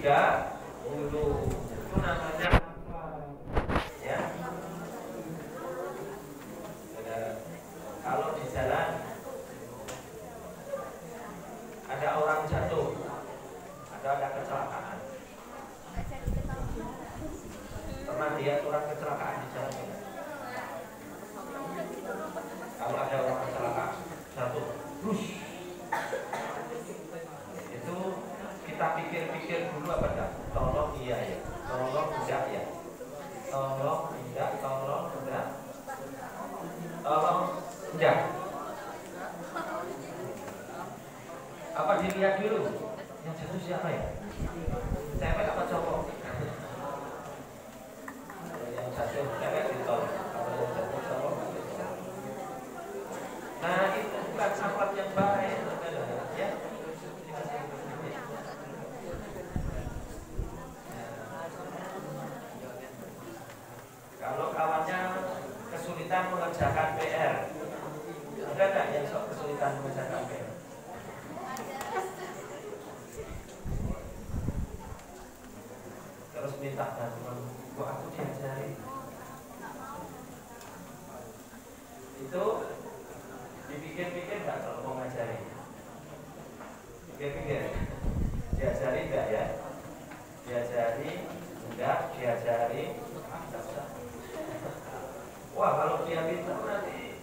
dahulu. Itu namanya apa? Ya. Kalau di jalan ada orang jatuh, ada kecelakaan. Pernah lihat orang kecelakaan di jalan tidak? Kalau ada orang kecelakaan jatuh, itu kita pikir-pikir dulu apa enggak? Tolong iya ya, tolong enggak ya, tolong enggak, tolong enggak, tolong enggak. Apa dilihat dulu? Yang jatuh siapa ya? Cewek apa cowok? Yang jatuh cewek ditolong. Kalau yang jatuh cowok ditolong. Nah itu bukan akhlak yang baik, ya. Kalau kawannya kesulitan mengerjakan PR, ada nggak yang sok kesulitan mengerjakan PR? Terus minta bantuan, kok aku diajari? Itu dipikir-pikir nggak kalau mau ngajari? Pikir-pikir, diajari nggak ya? Diajari enggak, diajari enggak. Wah kalau dia pintar nanti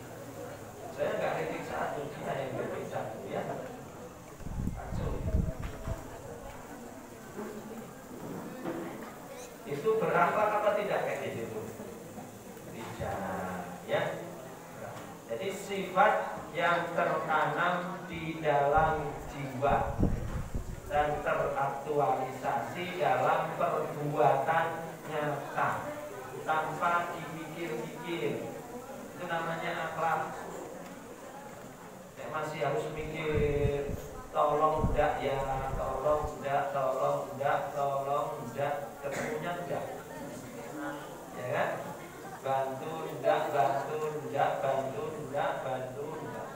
saya nggak ketik satu, dia yang ketik satu ya. Itu berakhlak apa tidak kayak gitu? Tidak, ya. Jadi sifat yang tertanam di dalam jiwa dan teraktualisasi dalam perbuatan nyata tanpa dipikir-pikir, itu namanya akhlak. Masih harus mikir, tolong enggak ya, tolong enggak, tolong enggak, tolong enggak, ketemunya enggak, ya kan? Bantu enggak, bantu enggak, bantu enggak, bantu enggak,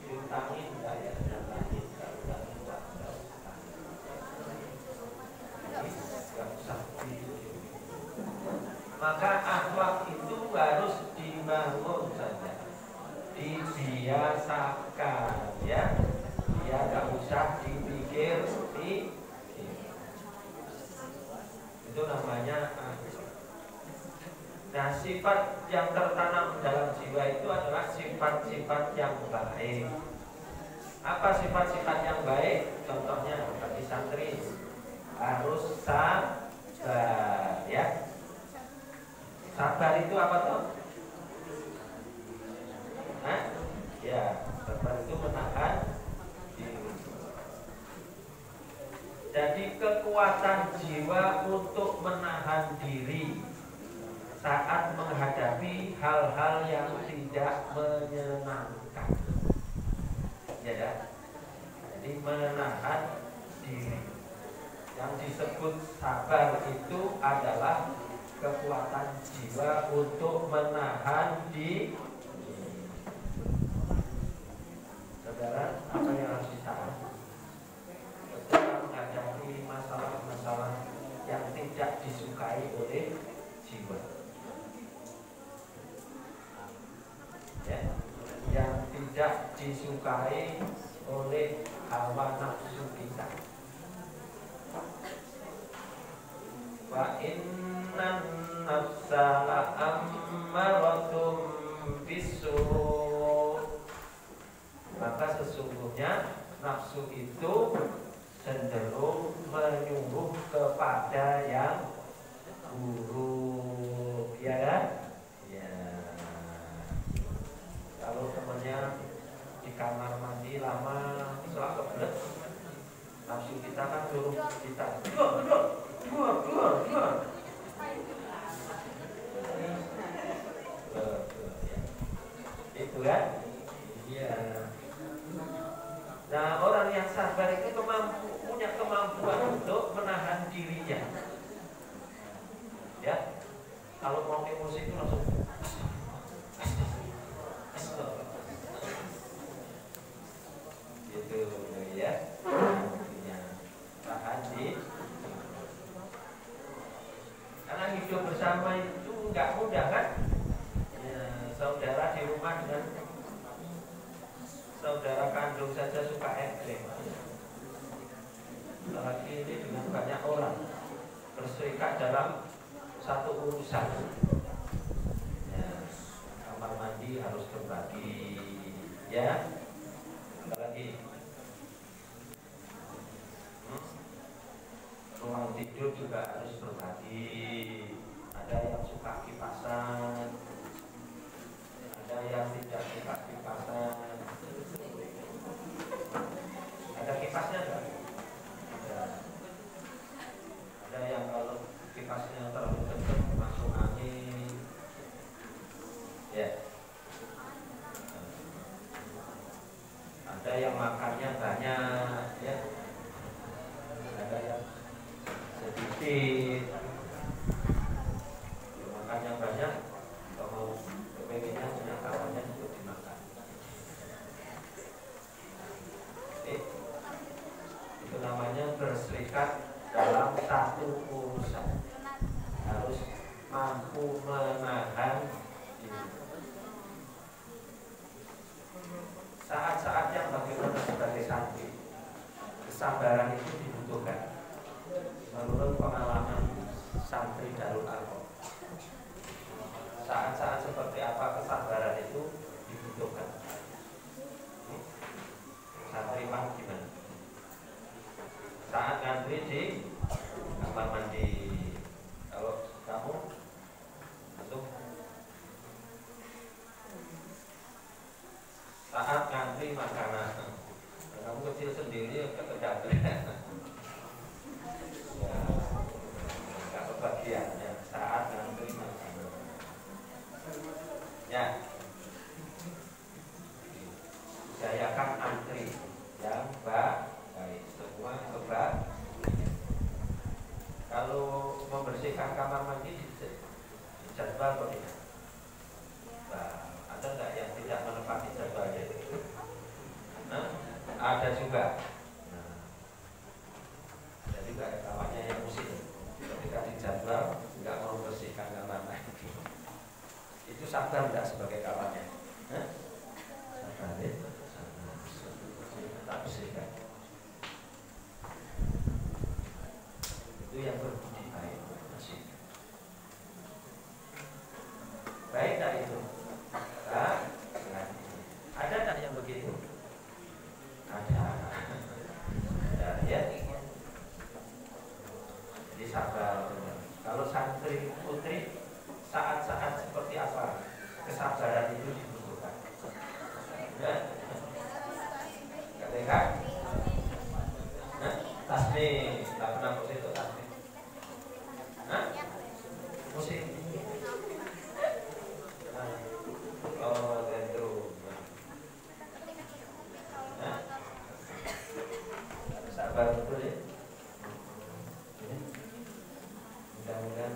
diutangi enggak ya, diutangi enggak, utangi enggak, enggak usah gitu. Maka akhlak itu harus dibangun saja, dibiasakan ya, dia nggak usah dipikir. Itu namanya akhlak. Nah sifat yang tertanam dalam jiwa itu adalah sifat-sifat yang baik. Apa sifat-sifat yang baik? Contohnya bagi santri harus sabar ya. Sabar itu apa tuh? Hah? Ya, sabar itu menahan diri. Jadi kekuatan jiwa untuk menahan diri saat menghadapi hal-hal yang tidak menyenangkan. Ya dah. Jadi menahan diri. Yang disebut sabar itu adalah kekuatan jiwa untuk menahan diri. Saudara, apa yang harus ditahan? Ketika menghadapi masalah-masalah yang tidak disukai oleh jiwa, ya, yang tidak disukai oleh hawa nafsu kita. Wa innan nafsa la'ammaratum bisu'. Maka sesungguhnya nafsu itu cenderung menyuruh kepada yang buruk, ya kan? Ya. Kalau temannya di kamar mandi lama, setelah kebelet, nafsu kita kan suruh kita dua. Itu kan? Iya. Nah orang yang sabar itu punya kemampuan untuk menahan dirinya. saudara kandung saja suka ekstrim. Apalagi ini dengan banyak orang berserikat dalam satu urusan. Ya, kamar mandi harus berbagi, ya. Apalagi ruang tidur juga harus berbagi. Ada yang suka kipasan, ada yang tidak suka kipasan. Ada kipasnya enggak? Ada yang kalau kipasnya terlalu kencang masuk angin, ya. Ada yang makannya banyak, ya. Ada yang sedikit. Makannya banyak, kalau kepengennya punya kawannya untuk dimakan. Itu namanya berserikat dalam satu urusan. Harus mampu menahan diri. Saat-saat yang bagaimana sebagai santri, kesabaran itu dibutuhkan. Menurut pengalaman santri Darul Arqam, saat-saat seperti apa kesabaran itu dibutuhkan. Santriwan gimana? Saat ngantri di kamar mandi, kalau kamu untuk saat ngantri makanan, kamu kecil sendiri kekejagaan. Ya, nggak kebagiannya saat ngantri makanan. Ya, usahakan antri yang baik, semua kebak. Kalau membersihkan kamar mandi jadwal atau tidak? Nah, ada nggak yang tidak menepati jadwalnya? Nah, ada juga. Nah, ada juga ya kawannya yang musik ketika dijadwal nggak mau membersihkan kamar mandi. Itu sabar nggak sebagai kawannya? Sabar ya. Tak bersihkan. Itu yang berbudi baik masih. Baik tak itu? Nah, ada tak yang begitu? Ada. Ada ya. Jadi sabar. Kalau santri putri saat-saat seperti apa kesabaran itu dibutuhkan? Ya. Kan? Nah, tasbih, tak pernah musik itu tasbih. Nah, musik. Oh, itu. Nah, sabar betul ya. Mudah-mudahan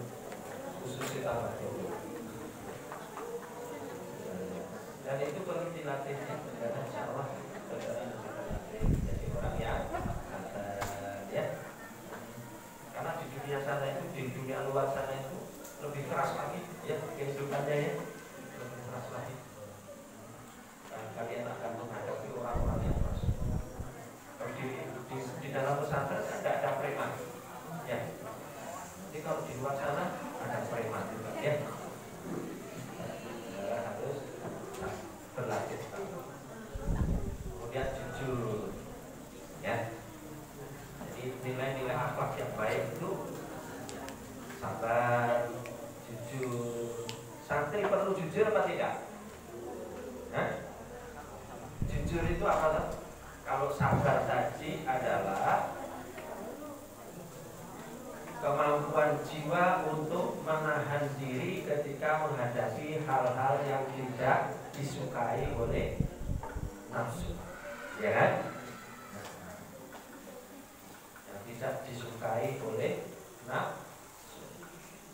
khusus ditambah. Dan itu perlu dilatih karena insya Allah jadi orang yang ya, karena di dunia sana itu, di dunia luar sana itu lebih keras lagi ya kehidupannya ya, lebih keras lagi. Dan kalian akan menghadapi orang-orang yang keras. Di dalam pesantren tidak ada preman ya, jadi kalau di luar sana ada preman juga ya. Harus berlatih. Kemudian jujur ya. Jadi nilai-nilai akhlak yang baik itu sabar, jujur. Santri perlu jujur apa tidak? Hah? Jujur itu apa? Kalau sabar tadi adalah kemampuan jiwa untuk menahan diri ketika menghadapi hal-hal yang tidak disukai oleh nafsu, ya kan? Yang tidak disukai oleh nafsu.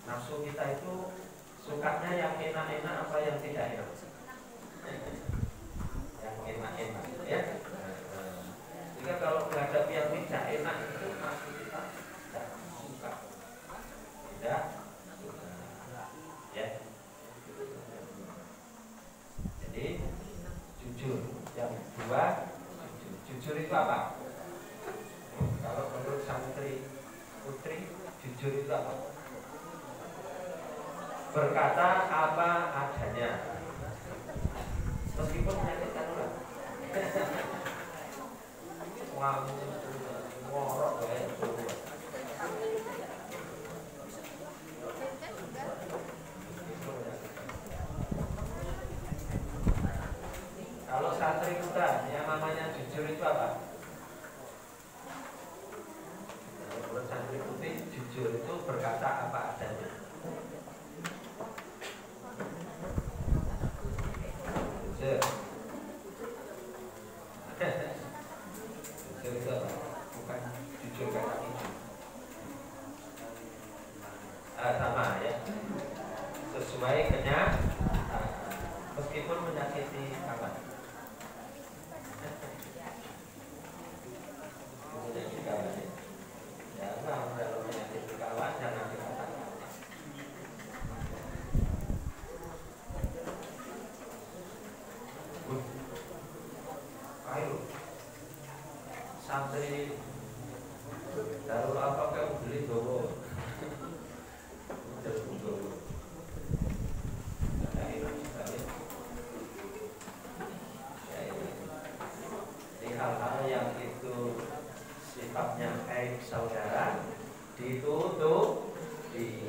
Nafsu kita itu sukanya yang enak-enak apa yang tidak enak? Yang enak-enak, ya. Jika kalau menghadapi yang tidak enak itu nafsu kita tidak suka, tidak suka, ya. Jadi jujur. Yang kedua, Jujur itu apa? Kalau menurut santri putri, jujur itu apa? Berkata apa adanya, meskipun menyakitkan orang. Ngorok kayak kalau santri muda yang namanya jujur itu apa? Menurut santri putih, jujur itu berkata apa adanya. Jujur. Jujur itu apa? Bukan jujur kata itu. Sama ya. Sesuai kenyataan, meskipun menyakiti kawan. Menyakiti kawan ya. Jangan kalau menyakiti kawan jangan dikatakan. Ayo, santri darul apa kamu beli dobo? Hal-hal yang itu sifatnya aib saudara ditutupi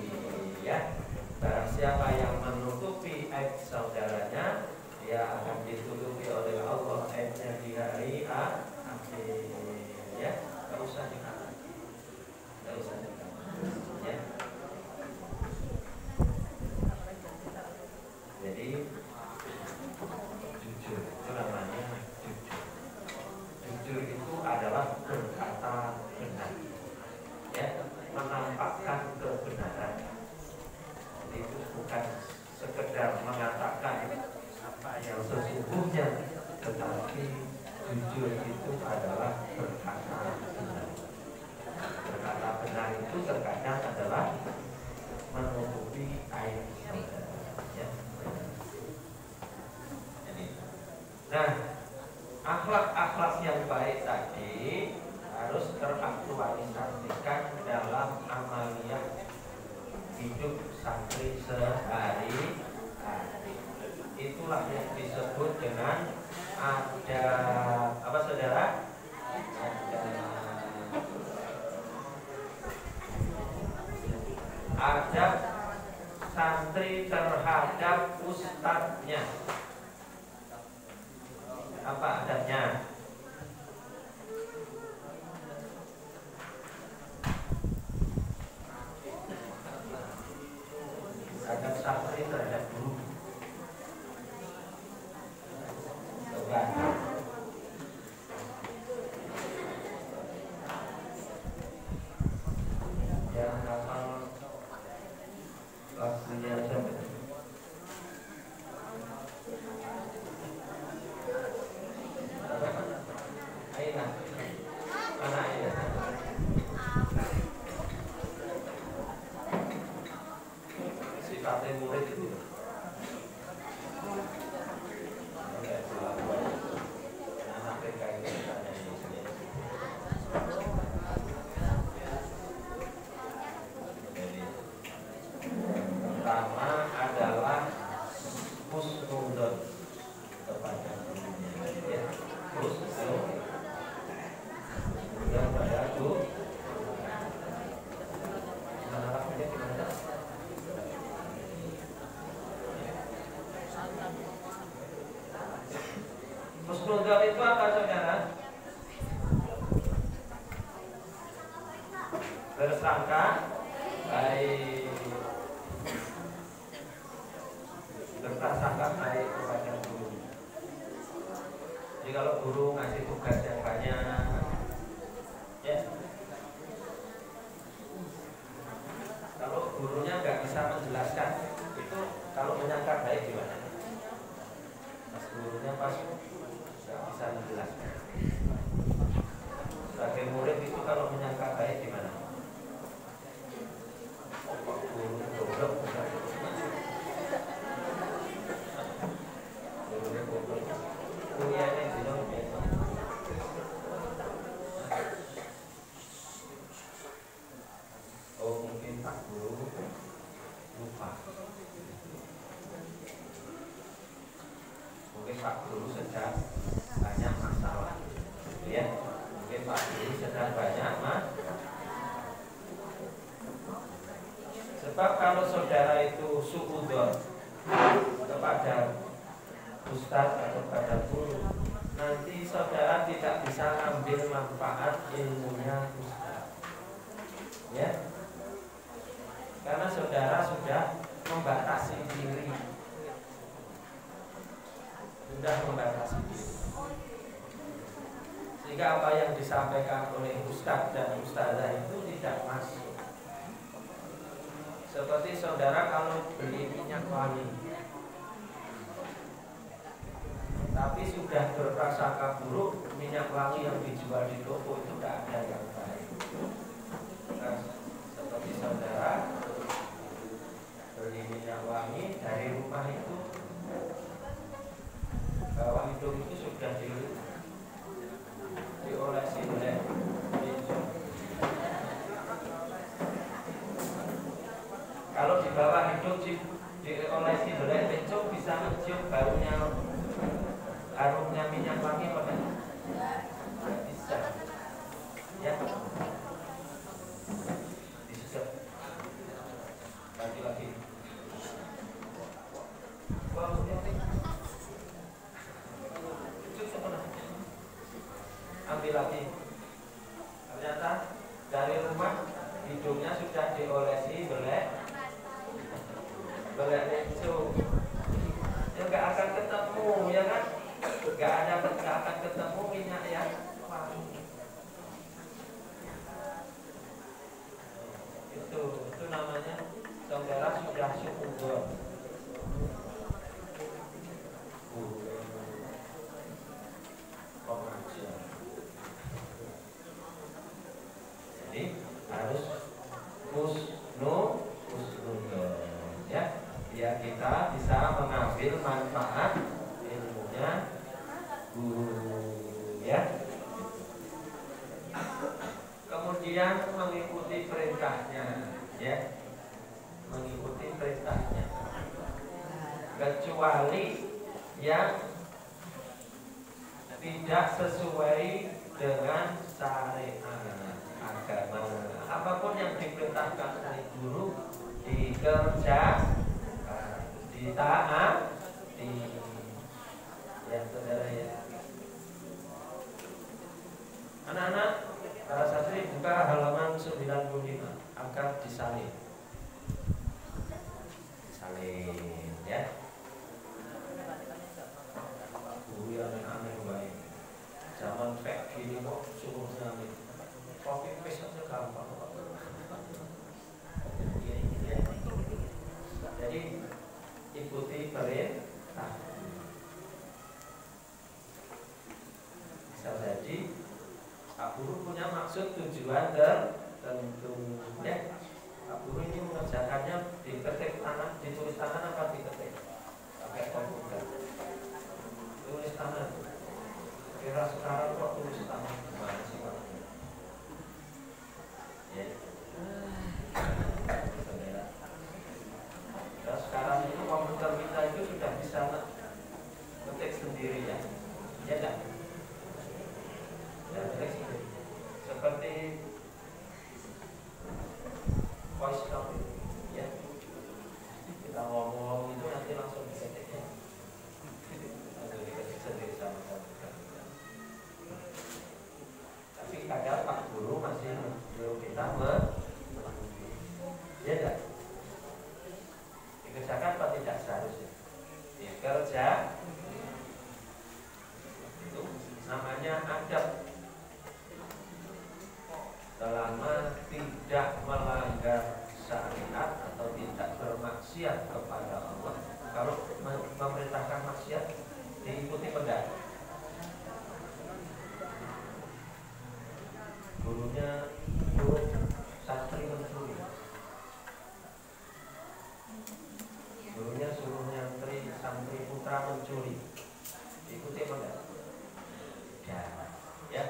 ya. Barang siapa yang menutupi aib saudaranya, dia akan ditutupi oleh Allah aibnya di hari akhir ya. Gak usah dikatakan, gak usah dikatakan ya. Jadi jujur itu namanya jujur. Jujur itu adalah berkata benar ya, menampakkan kebenaran. Itu bukan sekedar mengatakan apa yang sesungguhnya, tetapi jujur itu adalah berkata benar. Berkata benar itu terkadang adalah menutupi aib saudara ya. Nah, akhlak-akhlak yang baik tadi harus teraktualisasikan dalam amaliyah hidup santri sehari-hari. Itulah yang disebut dengan ada apa saudara? Adab santri terhadap ustadznya. Apa adabnya? Adab santri terhadap guru. Coba. Yang hafal lagunya siapa? Aina. Mana Aina? Sifatnya murid itu. Pertama adalah husnudon kepada gurunya ya. Husnudon kepada guru. Menarapnya gimana? Husnudon itu apa saudara? Bersangka baik, berprasangka baik kepada guru. Jadi kalau guru ngasih tugas yang banyak, ya, kalau gurunya nggak bisa menjelaskan, itu kalau menyangka baik gimana? Pas gurunya pas nggak bisa menjelaskan. Sebagai murid itu kalau menyangka baik gimana? Guru goblok bukan? Kuliahnya bilang biasa. nanti saudara tidak bisa ambil manfaat ilmunya ustaz, ya, karena saudara sudah membatasi diri, sehingga apa yang disampaikan oleh ustaz dan ustazah itu tidak masuk. Seperti saudara kalau beli minyak wangi tapi sudah berprasangka buruk, minyak wangi yang dijual di toko itu tidak ada yang baik. Nah, seperti saudara beli minyak wangi dari rumah itu, bawah hidung itu sudah diolesi oleh pincuk. Kalau di bawah hidung diolesi oleh pincuk bisa mencium harumnya minyak wangi apa enggak? Tidak bisa, ya. Disedot lagi. Ambil lagi. Ternyata dari rumah hidungnya sudah diolesi belek pincuk. Ya nggak akan ketemu, ya kan? Nggak akan ketemu minyak yang wangi. Itu namanya saudara sudah syukur. Jadi harus husnul, ya, biar kita bisa mengambil manfaat ilmunya guru, ya. Kemudian mengikuti perintahnya, ya, mengikuti perintahnya, kecuali yang tidak sesuai dengan syariat agama. Apapun yang diperintahkan oleh guru dikerjakan, ditaati, ya saudara, ya. Anak-anak, para santri buka halaman 95 akan disalin, ya. Guru yang aneh baik. Zaman kayak gini kok suruh salin. Copy paste aja gampang. Jadi ikuti perintah. Bisa jadi Pak Guru punya maksud tujuan tertentu, ya. Pak Guru ini mengerjakannya diketik tangan, ditulis tangan apa diketik pakai komputer? Tulis tangan. Kira sekarang kok tulis tangan gimana sih Pak? Ya. Nah, sekarang itu komputer kita itu sudah bisa ketik sendiri, ya. Ya enggak? Ya, ketik sendiri. Seperti voice note, ya. Kita ngomong itu nanti langsung diketik, ya. Langsung diketik sendiri sama komputer. Tapi kadang Pak Guru masih menyuruh kita ya enggak? Dikerjakan apa tidak seharusnya? Dikerja. Itu namanya adab. Selama tidak melanggar syariat atau tidak bermaksiat kepada Allah. Kalau memerintahkan maksiat diikuti enggak? Gurunya suruh santri mencuri, gurunya suruh santri putra mencuri, ikuti apa enggak? Ya.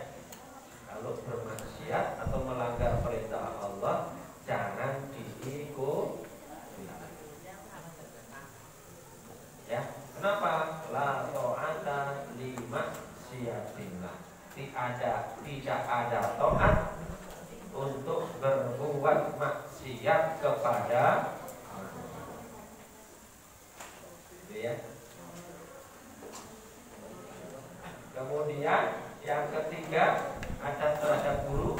Kalau bermaksiat atau melanggar perintah Allah jangan diikuti. Ya. Kenapa? La ta'ata li maksiatillah. Tidak ada taat untuk berbuat maksiat kepada Allah. Ya. Kemudian yang ketiga adab terhadap guru.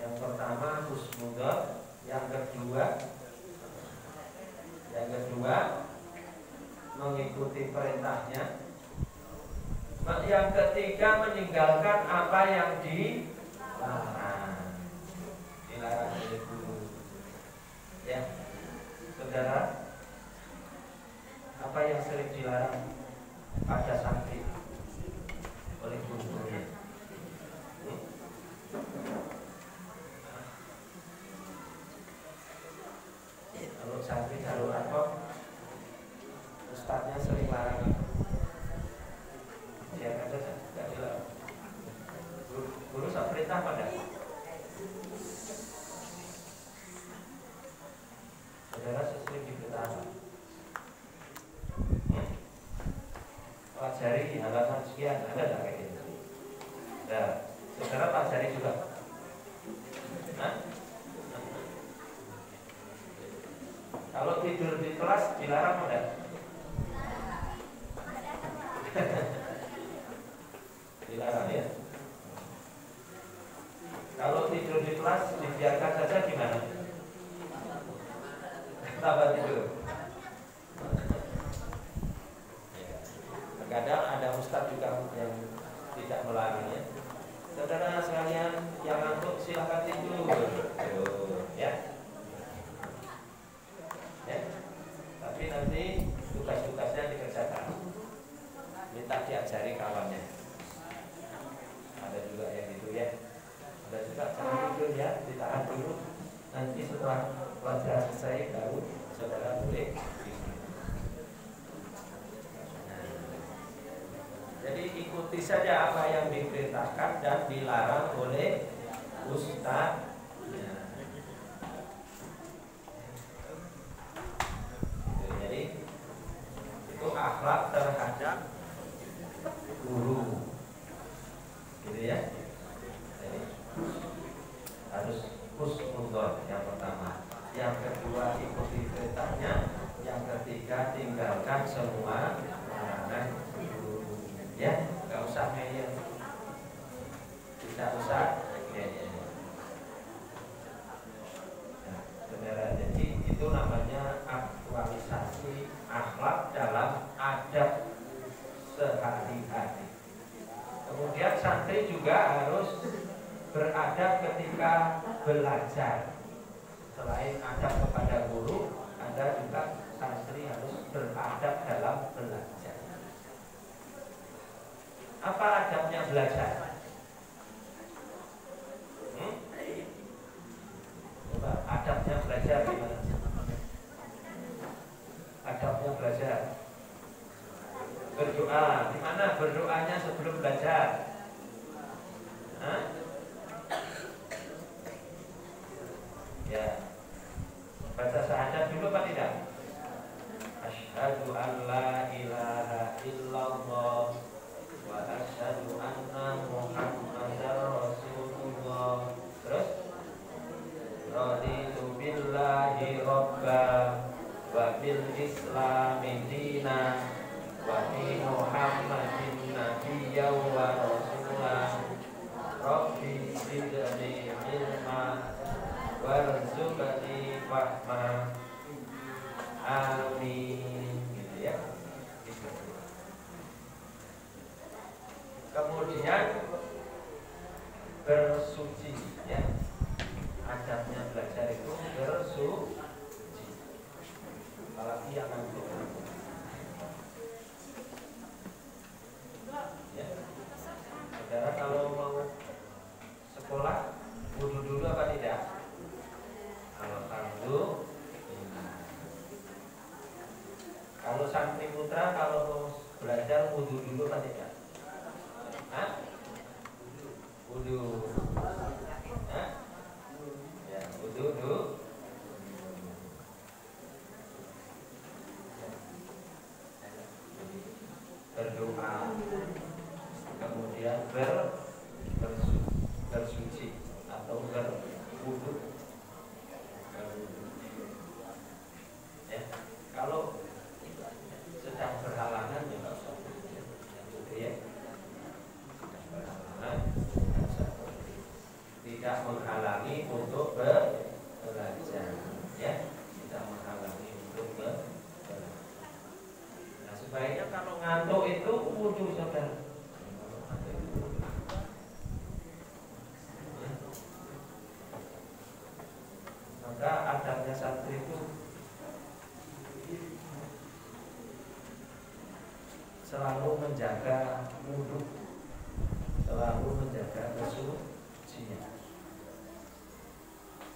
Yang pertama husnudzon, yang kedua mengikuti perintahnya. Yang ketiga meninggalkan apa yang dilarang oleh guru. Ya, saudara, apa yang sering dilarang pada santri oleh guru-gurunya? Kalau santri jalur rapor, ustadznya sering larang. Biarkan saja, tidak dilarang. Guru saya perintah pada saudara sering diberitahu. Pelajari halaman sekian, ada tak kayak gitu? Nah, saudara pelajari juga. Nah? Kalau tidur di kelas dilarang enggak? Dilarang ya. Kalau tidur di kelas dibiarkan saja gimana? Tambah tidur. Kadang ada ustadz juga yang tidak melarang ya. Saudara sekalian yang ngantuk silakan tidur. Ya. Ya. Tapi nanti tugas-tugasnya dikerjakan. Minta diajari kawannya. Ada juga yang gitu ya. Ada juga jangan tidur ya, ditahan dulu. Nanti setelah pelajaran selesai baru saudara boleh. Jadi ikuti saja apa yang diperintahkan dan dilarang oleh ustaz. Jadi itu akhlak terhadap guru, gitu ya. Jadi harus husnudzon yang pertama, yang kedua ikuti perintahnya, yang ketiga tinggalkan semua larangan guru. Ya, nggak usah ngeyel, tidak usah ngeyel. Nah, saudara, jadi itu namanya aktualisasi akhlak dalam adab sehari-hari. Kemudian santri juga harus beradab ketika belajar. Selain adab kepada guru, ada juga santri harus beradab dalam belajar. Apa adabnya belajar? Coba adabnya belajar gimana? Adabnya belajar. Berdoa, gimana berdoanya sebelum belajar? Hah? Ya, baca syahadat dulu apa tidak? Asyhadu an la ilaha illallah wa asyhadu anna Muhammadar Rasulullah. Terus raditu billahi robba wa bil islami dina wa bi Muhammadin nabiyya wa rasulah. Rabbi zidni ilma warzuqni fahma. Amin. Gitu ya. Kemudian bersuci ya. Adabnya belajar itu bersuci. Apalagi yang ngantuk. Ya. Saudara kalau mau sekolah wudu dulu apa tidak? Kalau fardu. Kalau santri putra kalau mau belajar wudu dulu apa tidak? Hah? Wudu. Hah? Ya, wudu dulu. Berdoa, kemudian bersuci atau berwudu. Ya, kalau sedang berhalangan tidak menghalangi untuk belajar, ya, tidak menghalangi untuk belajar. Nah, sebaiknya kalau ngantuk itu wudhu, saudara. Maka adabnya santri itu selalu menjaga wudhu, selalu menjaga kesucian,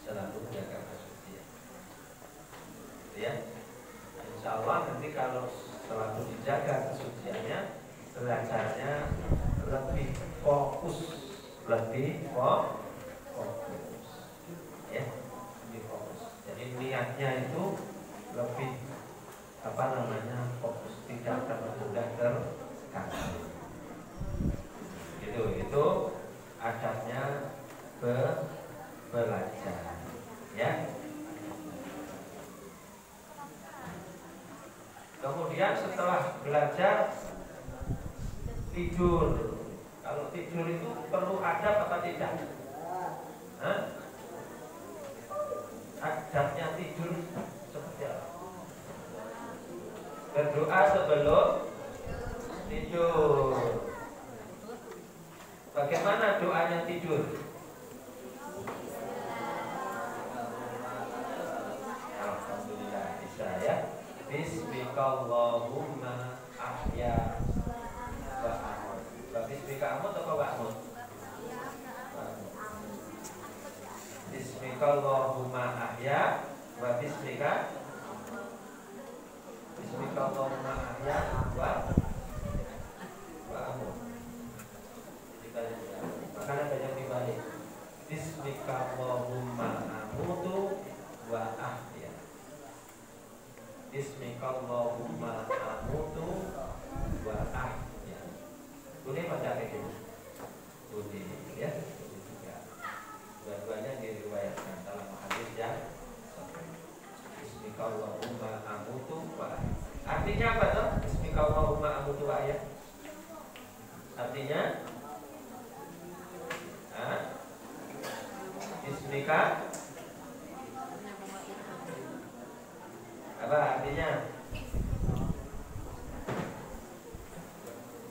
selalu menjaga kesucian. Ya, insya Allah nanti kalau selalu dijaga kesuciannya, belajarnya lebih fokus, lebih fokus, ya, lebih fokus. Jadi niatnya itu lebih fokus, tidak mudah terkasih. Itu adabnya belajar, ya. Kemudian setelah belajar tidur. Kalau tidur itu perlu adab apa tidak? Adabnya tidur seperti apa? Berdoa sebelum tidur. Bagaimana doanya tidur? Alhamdulillah bisa, ya. Bismikallahumma ahya wa amut. Bismika amut atau wa amut? Bismikallahumma ahya wa bismika. Bismikallahumma ahya wa amut. Makanya banyak dibalik. Bismikallahumma amutu wa ahya. Bismikallahumma amutu wa ahya. Boleh baca kayak gitu? Boleh, ya. Dua-duanya diriwayatkan dalam hadis yang Bismikallahumma amutu wa ahya. Artinya apa tuh? Bismikallahumma amutu wa ahya. Artinya Bismika apa artinya?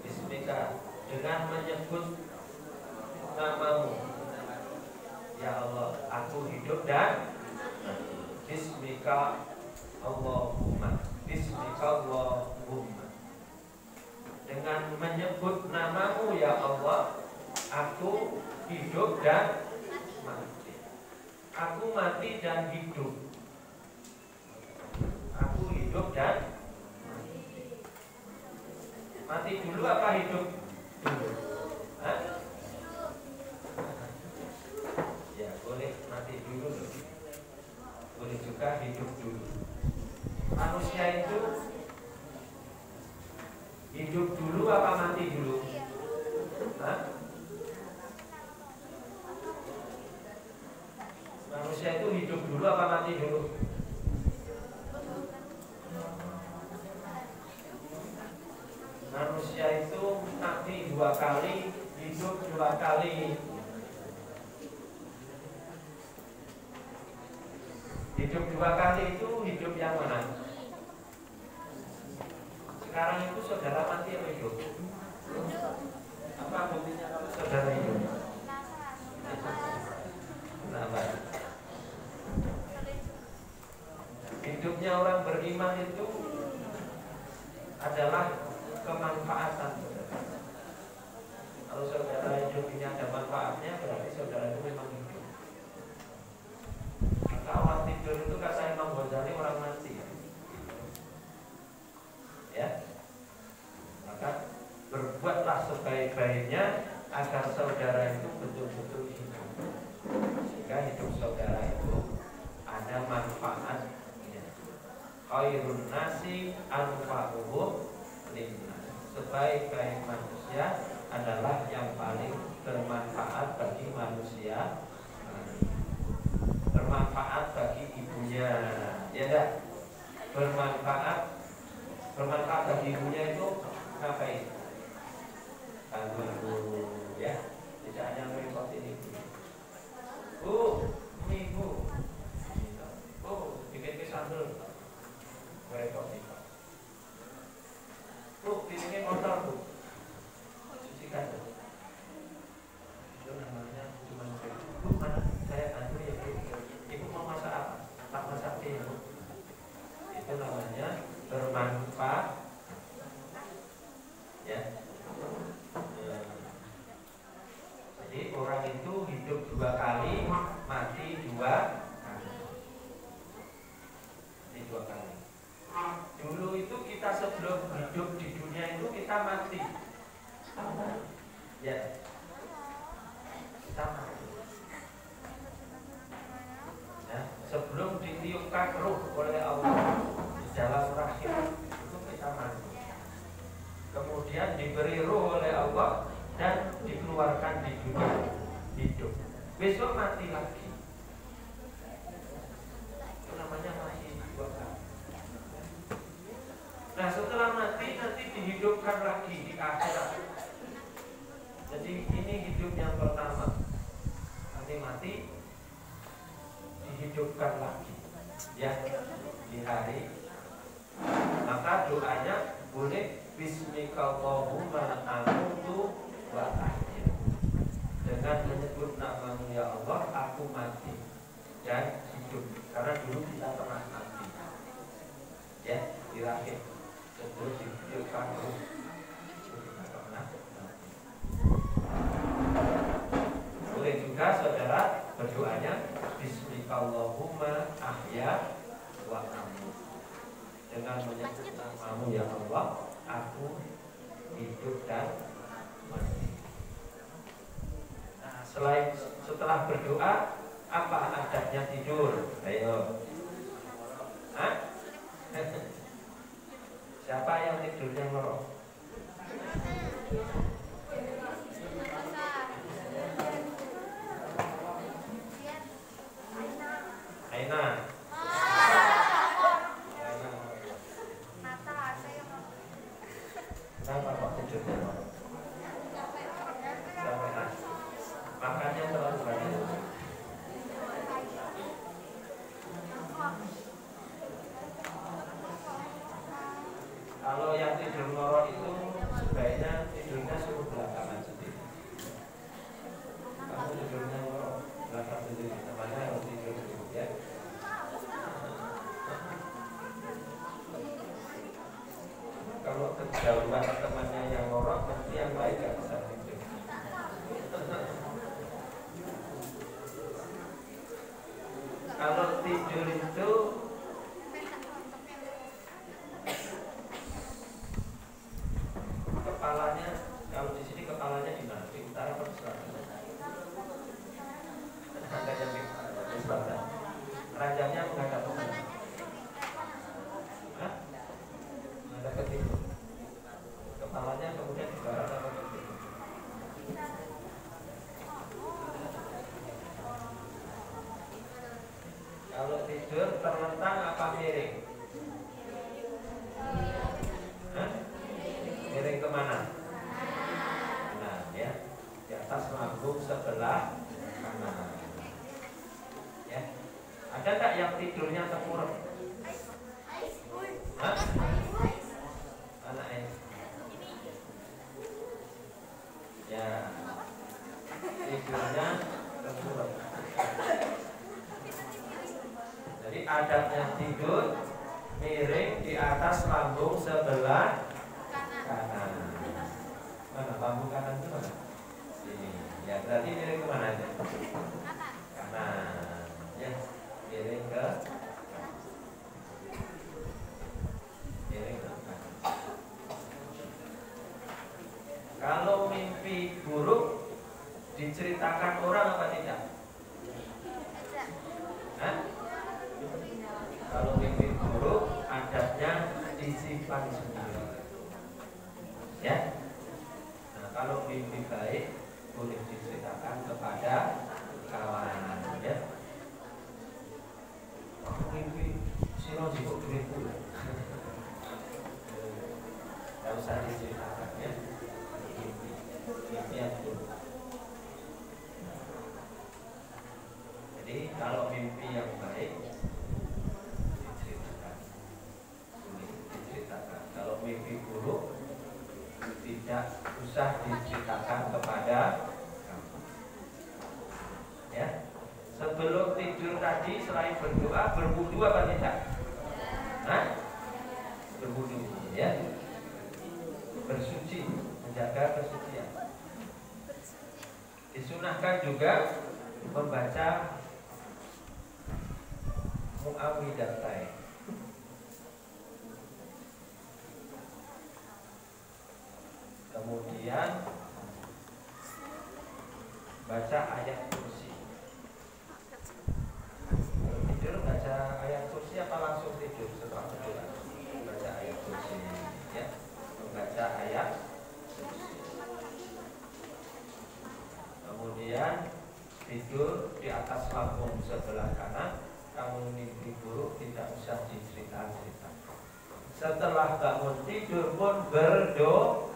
Bismika, dengan menyebut namamu, ya Allah, aku hidup dan Bismika Allahumma. Bismika Allahumma, dengan menyebut namamu, ya Allah, aku hidup dan mati. Aku mati dan hidup. Aku hidup dan mati. Mati dulu apa hidup dulu? Ya, boleh mati dulu, boleh juga hidup dulu. Manusia itu hidup dulu apa mati dulu? Manusia itu hidup dulu apa mati dulu? Manusia itu mati 2 kali, hidup 2 kali. Hidup 2 kali itu hidup yang mana? Sekarang itu saudara mati apa hidup? Apa buktinya kalau saudara hidup? Kenapa? Hidupnya orang beriman itu adalah kemanfaatan. Kalau saudara hidup ini ada manfaatnya, berarti saudara itu memang hidup. Maka orang tidur itu kata Imam Ghazali orang mati. Ya. Maka berbuatlah sebaik-baiknya agar saudara itu betul-betul hidup, sehingga hidup saudara itu ada manfaatnya. Khairun nasi anfa'uhum linnas. Sebaik-baik manusia adalah yang paling bermanfaat bagi manusia, bermanfaat bagi ibunya, ya enggak? Bermanfaat bagi ibunya itu ngapain? Bantu, ya, tidak hanya merepotin ibu. kita mati. Ya, kita mati. Ya, sebelum ditiupkan ruh oleh Allah di dalam rahim itu kita mati. Kemudian diberi ruh oleh Allah dan dikeluarkan di dunia hidup. Besok mati lagi. Itu namanya mati dua kali. Nah, setelah mati nanti dihidupkan lagi di akhirat. Jadi ini hidup yang pertama. Nanti mati dihidupkan lagi. Ya, di hari. Maka doanya boleh Bismikallahumma amutu wa ahya. Dengan menyebut namamu ya Allah, aku mati dan hidup. Karena dulu kita pernah mati. Ya, di rahim. Sebelum dihidupkan ruh. Kita pernah mati. Boleh juga saudara berdoanya Bismikallahumma ahya wa amut. Dengan menyebut namamu ya Allah, aku hidup dan mati. Nah, setelah berdoa, apa adabnya tidur? Ayo. Hah? Siapa yang tidurnya ngorok? Aina. Kenapa kok tidurnya ngorok? Capean. Makannya terlalu banyak. Kalau yang tidur ngorok itu sebaiknya tidurnya suruh belakangan sendiri. Kamu tidurnya ngorok belakang sendiri, namanya harus tidur dulu ya. Kalau kejauhan temannya yang ngorok, nanti yang lain gak bisa tidur. Kalau tidur itu kepalanya, kalau di sini kepalanya di mana? Di utara atau di selatan? Ada yang di selatan. Ranjangnya menghadap ke mana? Hah? Menghadap ke timur. Kepalanya kemudian di barat atau ke timur? Kalau tidur terlentang apa miring? Hah? Miring kemana? Kanan ya. Di atas lambung sebelah kanan. Ya. Ada tak yang tidurnya tengkurap? Hah? Mana ini? Ya. Tidurnya tengkurap. Jadi adabnya tidur miring di atas lambung sebelah kanan. Mana lambung kanan itu mana? Sini. Ya berarti miring kemana aja? Kanan. Ya miring ke kanan. Kalau mimpi buruk diceritakan orang apa tidak? Hah? Kalau mimpi buruk adabnya disimpan sendiri. Ya. Nah, kalau mimpi baik boleh diceritakan kepada kawan. Ya. Aku mimpi siro jiko duitku. Tidak usah diceritakan ya. Mimpi yang buruk. Jadi kalau mimpi yang baik diceritakan. Kalau mimpi buruk tidak usah diceritakan kepada kamu. Ya. Sebelum tidur tadi selain berdoa berwudu apa tidak? Hah? Berwudu ya. Bersuci, menjaga kesucian. Disunahkan juga membaca Mu'awwidhatain. Kemudian baca ayat kursi. Tidur baca ayat kursi apa langsung tidur setelah tidur? Baca ayat kursi, ya. Baca ayat kursi. Kemudian tidur di atas lambung sebelah kanan. Kamu mimpi buruk tidak usah dicerita-cerita. Setelah bangun tidur pun berdoa.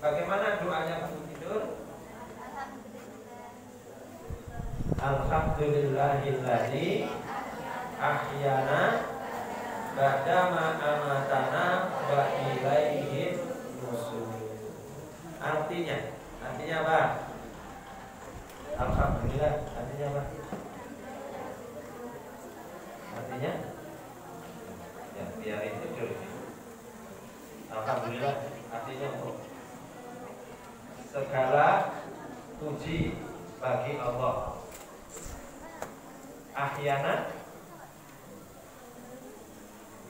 Bagaimana doanya bangun tidur? Alhamdulillahilladzi ahyana ba'dama amatana wa ilaihin nusyur. Artinya apa? Alhamdulillah, artinya apa? Artinya ya biarin tidur ini. Alhamdulillah artinya segala puji bagi Allah. Ahyana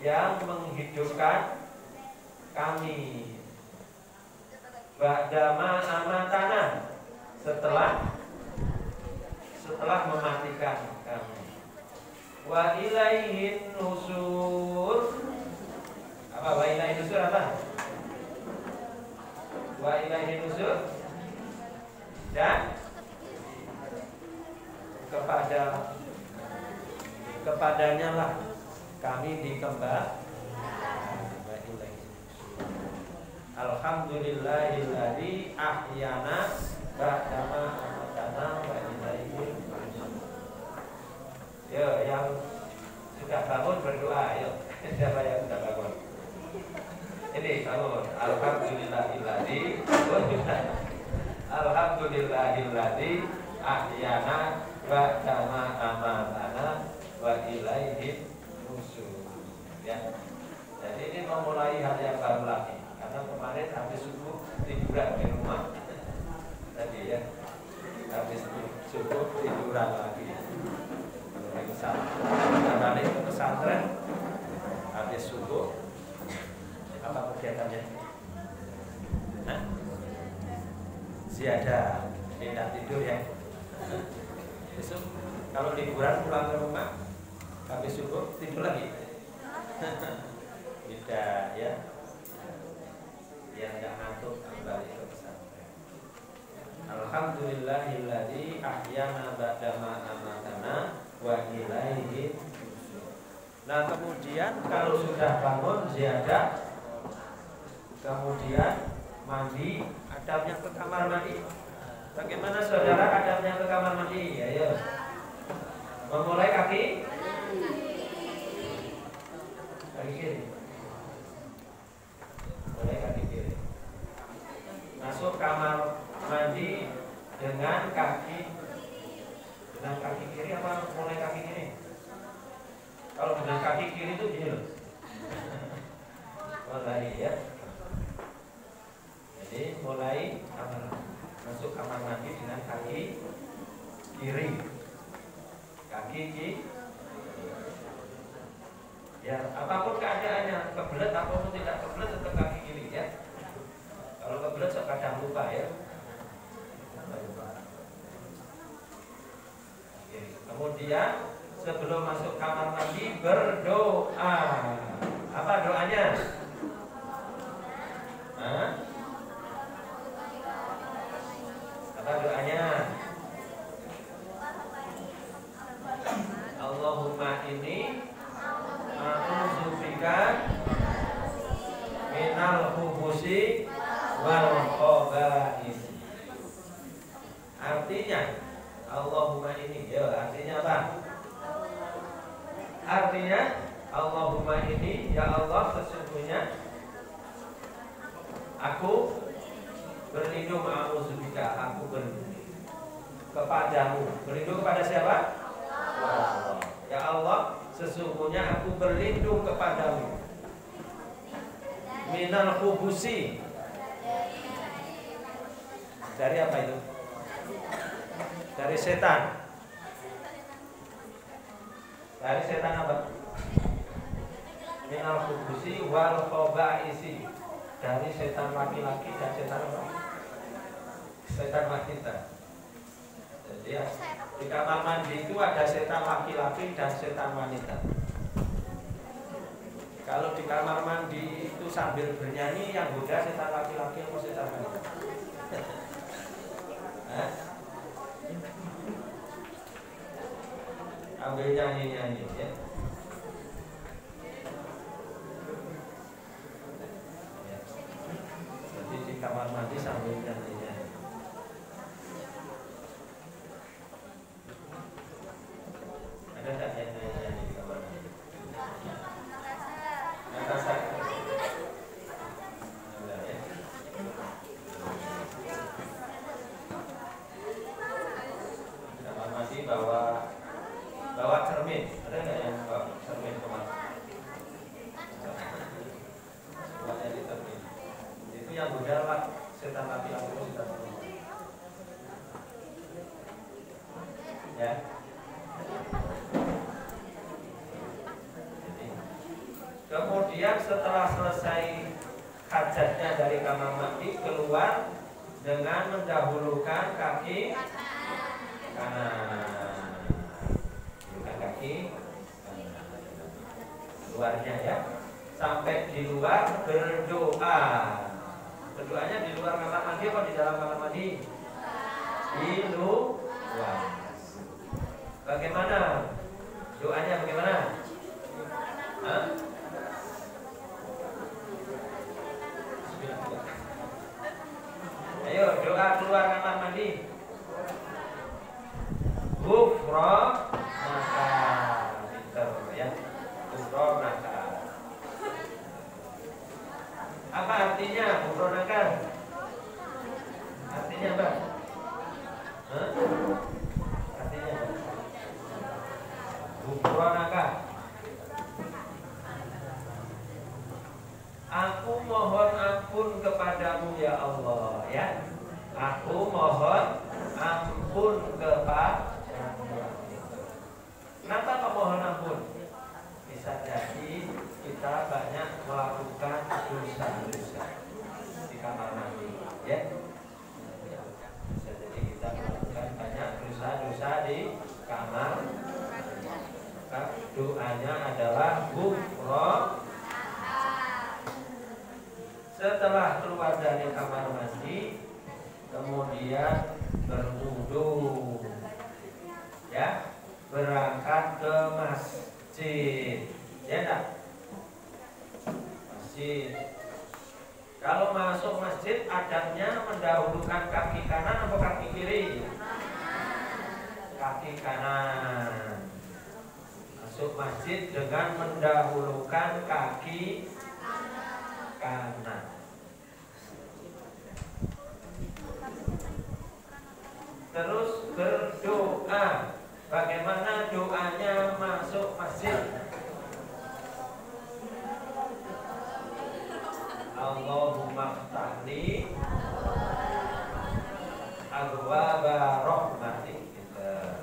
yang menghidupkan kami, ba'dama amatana setelah mematikan kami, wa ilaihin nusur. Apa wa ilaihin nusur apa? Wa ilaihin nusur dan kepadanya lah kami dikembalikan. Alhamdulillahilladzi ahyana ba'dama amatana wa ilaihin nusyur. Yo, yang sudah bangun berdoa, yo. Siapa yang sudah bangun? Ini bangun. Alhamdulillahilladzi ahyana ba'dama amatana wa ilaihin nusyur. Ya. Jadi ini memulai hal yang baru lagi. Karena kemarin habis subuh tiduran di rumah. Tadi ya. Habis subuh tiduran lagi. Kita balik ke pesantren habis subuh. Apa kegiatannya? Ziyadah, pindah tidur ya. Besok kalau liburan pulang ke rumah habis subuh tidur lagi. Tidak ya. Yang enggak ngantuk kembali ke pesantren. Alhamdulillahilladzi ahyana ba'dama amatana wa ilaihin nusyur. Nah, kemudian kalau sudah bangun ziyadah, kemudian mandi, adabnya ke kamar mandi. Bagaimana saudara adabnya ke kamar mandi? Ayo. Memulai kaki kiri. Mulai kaki kiri. Masuk kamar mandi dengan kaki kiri apa mulai kaki kiri? Kalau dengan kaki kiri itu gini loh. Mulai ya. Jadi mulai masuk kamar mandi dengan kaki kiri. Kaki kiri. Ya, apapun keadaannya, kebelet apapun tidak kebelet tetap kaki kiri ya. Kalau kebelet kadang lupa ya. Kemudian sebelum masuk kamar mandi berdoa. Apa doanya? Apa doanya? Allahumma inni a'udzubika minal khubusi wal khaba'is. Artinya Allahumma ini, ya artinya apa? Artinya Allahumma ini, ya Allah sesungguhnya aku berlindung, a'udzubika, aku berlindung kepadamu. Berlindung kepada siapa? Allah. Ya Allah, sesungguhnya aku berlindung kepadamu minal khubusi. Dari apa itu? Dari setan. Dari setan apa? Minal khubusi wal khaba'isi. dari setan laki-laki dan setan wanita. Jadi ya, di kamar mandi itu ada setan laki-laki dan setan wanita. Kalau di kamar mandi itu sambil bernyanyi, yang goda setan laki-laki atau setan wanita? Ambil nyanyi-nyanyi ya. Jadi di kamar mandi sambil nyanyi-nyanyi. Ada tak yang nyanyi-nyanyi di kamar mandi? Natasha. Ada ya. Kamar mandi bawa cermin. Ada nggak yang bawa cermin kemana? Semuanya di cermin. Itu yang goda setan laki-laki setan wanita. Ya. Kemudian setelah selesai hajatnya dari kamar mandi, keluar dengan mendahulukan kaki kanan. Kaki luarnya ya, sampai di luar berdoa. Berdoanya di luar kamar mandi apa di dalam kamar mandi? Di luar. Bagaimana doanya? Bagaimana? Hah? Ayo doa keluar kamar mandi. Ghufranaka, pinter ya. Ghufranaka. Apa artinya ghufranaka? Artinya apa? Artinya apa? Ghufranaka. Aku mohon ampun kepadamu ya Allah ya. Aku mohon ampun kepadamu. Kenapa kok mohon ampun? Bisa jadi kita banyak melakukan dosa-dosa di kamar mandi, ya. Bisa jadi kita melakukan banyak dosa-dosa di kamar. Maka doanya adalah ghufran. Setelah keluar dari kamar mandi, kemudian berwudu, ya. Berangkat ke masjid, ya enggak? Masjid. Kalau masuk masjid adabnya mendahulukan kaki kanan atau kaki kiri? Kaki kanan. Masuk masjid dengan mendahulukan kaki kanan. Terus berdoa. Bagaimana doanya masuk masjid? Allahumma ftahli abwaaba rahmatik,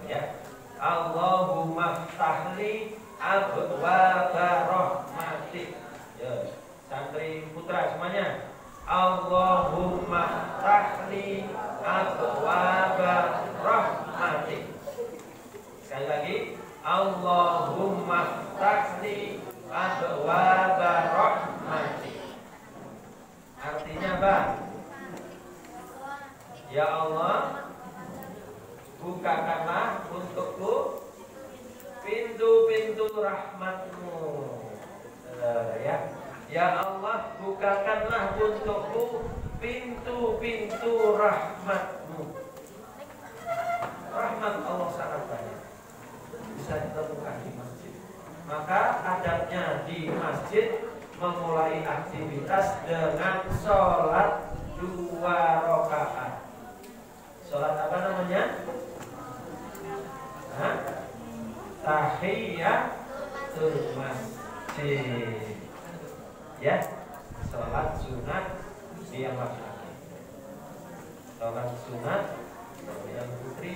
ya. Allahumma ftahli abwaaba rahmatik. Ya, santri putra semuanya. Allahumma ftahli abwaaba rahmatik. Sekali lagi, Allahumma ftahli abwaaba rahmatik. Artinya apa? Ya Allah, bukakanlah untukku pintu-pintu rahmatmu. Ya Allah, bukakanlah untukku pintu-pintu rahmatmu. Rahmat Allah sangat banyak, bisa ditemukan di masjid. Maka adabnya di masjid memulai aktivitas dengan sholat 2 rakaat. Sholat apa namanya? Tahiyatul masjid. Ya, sholat sunat yang laki-laki. Sholat sunat yang putri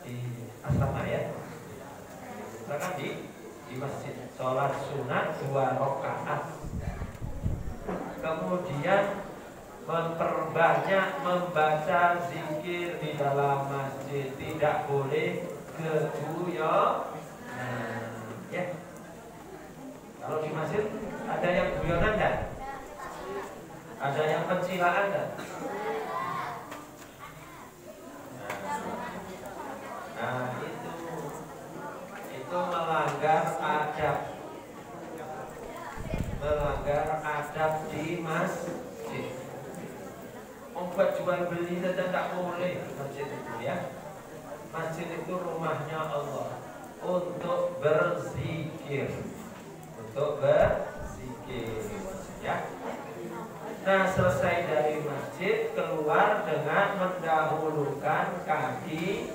di asrama ya. Misalkan di masjid sholat sunat 2 rakaat. Kemudian memperbanyak membaca zikir di dalam masjid, tidak boleh keguyonan. Ya. Kalau di masjid ada yang guyonan kan? Ada yang pencilaan kan? Nah itu melanggar adab. Melanggar adab di masjid. Membuat jual beli saja tidak boleh di masjid itu ya. Masjid itu rumahnya Allah untuk berzikir, ya. Nah, selesai dari masjid keluar dengan mendahulukan kaki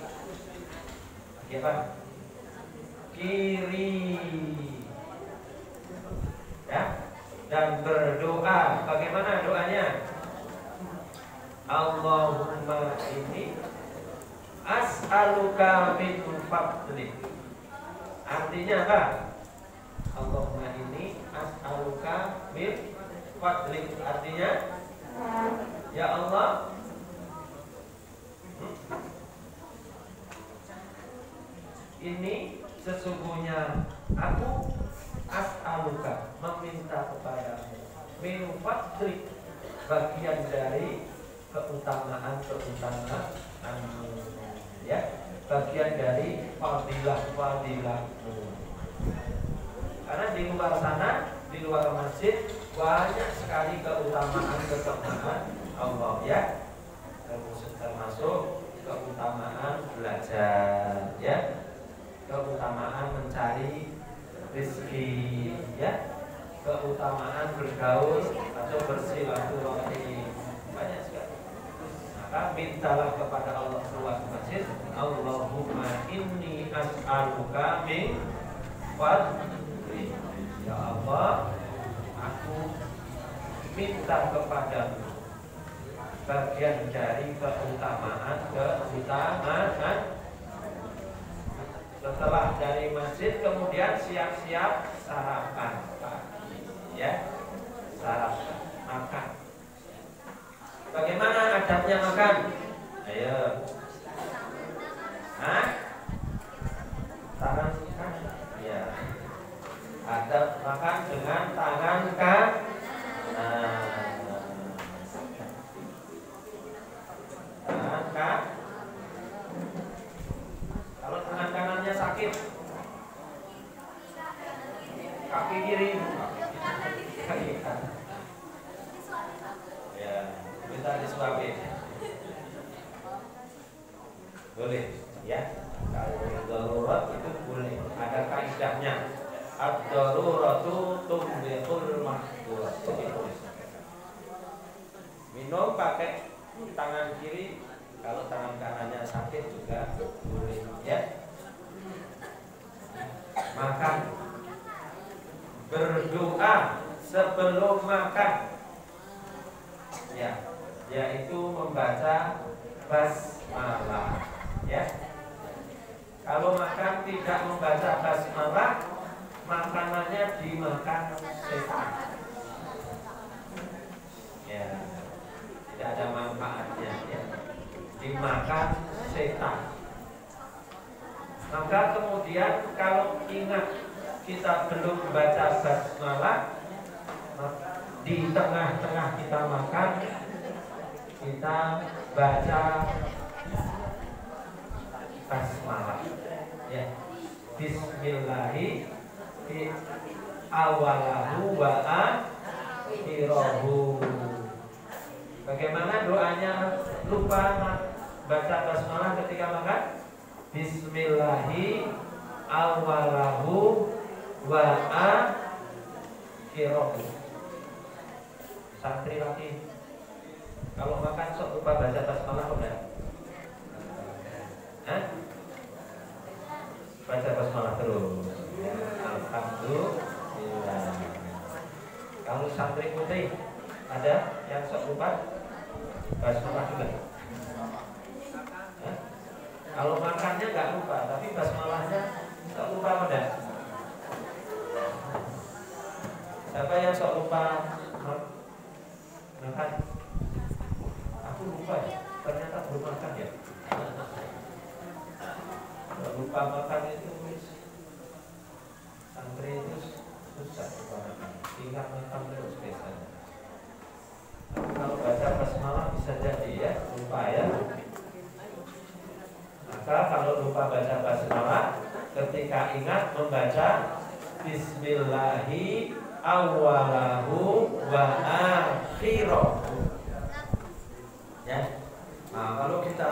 apa? Kiri, ya, dan berdoa. Bagaimana doanya? Allahumma inni as'aluka min fadlik. Artinya apa? Allahumma inni as'aluka min fadlik. Artinya, ya Allah, ini sesungguhnya aku as'aluka, meminta kepadamu min fadlik, bagian dari keutamaan ya, bagian dari fadilah-fadilahmu. Karena di luar sana, di luar masjid banyak sekali keutamaan Allah ya, termasuk keutamaan belajar ya, keutamaan mencari rezeki ya, keutamaan bergaul atau bersilaturahim, banyak sekali. Maka mintalah kepada Allah luas masjid, Allahumma inni as'aluka min fadlik. Ya Allah, aku minta kepadamu bagian dari keutamaan. Setelah dari masjid kemudian siap-siap sarapan pagi ya, sarapan makan. Bagaimana adabnya makan? Ayo. Tangan kanan. Ya. Adab makan dengan tangan kanan. Tangan kanan. Kalau tangan kanannya sakit, kaki kiri. Kaki kanan. Ya. Kita disuapin. Boleh ya. Kalau darurat itu boleh. Ada kaidahnya. Ad-daruratu tumbihul mahdurat. Minum pakai tangan kiri. Kalau tangan kanannya sakit juga boleh ya. Makan. Berdoa sebelum makan. Ya, yaitu membaca basmalah ya. Kalau makan tidak membaca basmalah, makanannya dimakan setan ya, tidak ada manfaatnya ya, dimakan setan. Maka kemudian kalau ingat kita belum membaca basmalah, di tengah-tengah kita makan, kita baca basmalah ya. Bismillahi awalahu wa akhirahu. Bagaimana doanya lupa baca basmalah ketika makan? Bismillahi awalahu wa akhirahu. Santri lagi kalau makan sok lupa baca basmalah udah? Baca basmalah terus ya, alhamdulillah. Kalau santri putih ada yang sok lupa basmalah juga? Kalau makannya nggak lupa, tapi basmalahnya sok lupa udah? Siapa yang sok lupa makan. Aku lupa ya, ternyata belum makan ya. Kalau lupa makan itu santri itu susah lupa makan. Ingat makan terus biasanya. Kalau baca basmalah bisa jadi ya, lupa ya. Maka kalau lupa baca basmalah, ketika ingat membaca Bismillahi awalahu wa akhirahu. Ya. Nah, kalau kita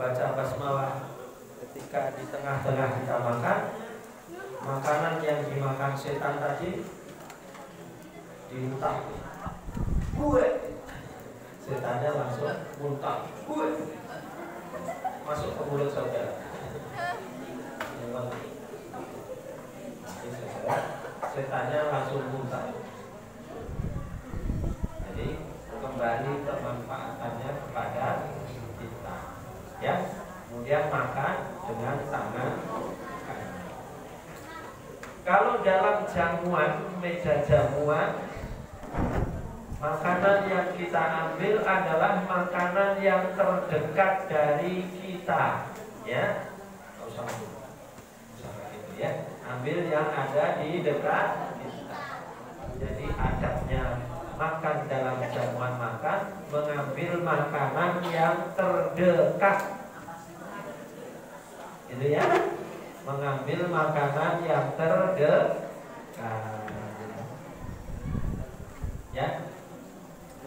baca basmalah ketika di tengah-tengah kita makan, makanan yang dimakan setan tadi dimuntah. Gue. Setannya langsung muntah. Gue. Masuk ke mulut saudara. Setannya langsung muntah. Jadi kembali kemanfaatannya kepada kita, ya. Kemudian makan dengan tangan kanan. Kalau dalam jamuan, meja jamuan, makanan yang kita ambil adalah makanan yang terdekat dari kita, ya. Nggak usah gitu ya. Ambil yang ada di dekat kita. Jadi adabnya makan dalam jamuan makan, mengambil makanan yang terdekat. Itu ya, mengambil makanan yang terdekat. Ya,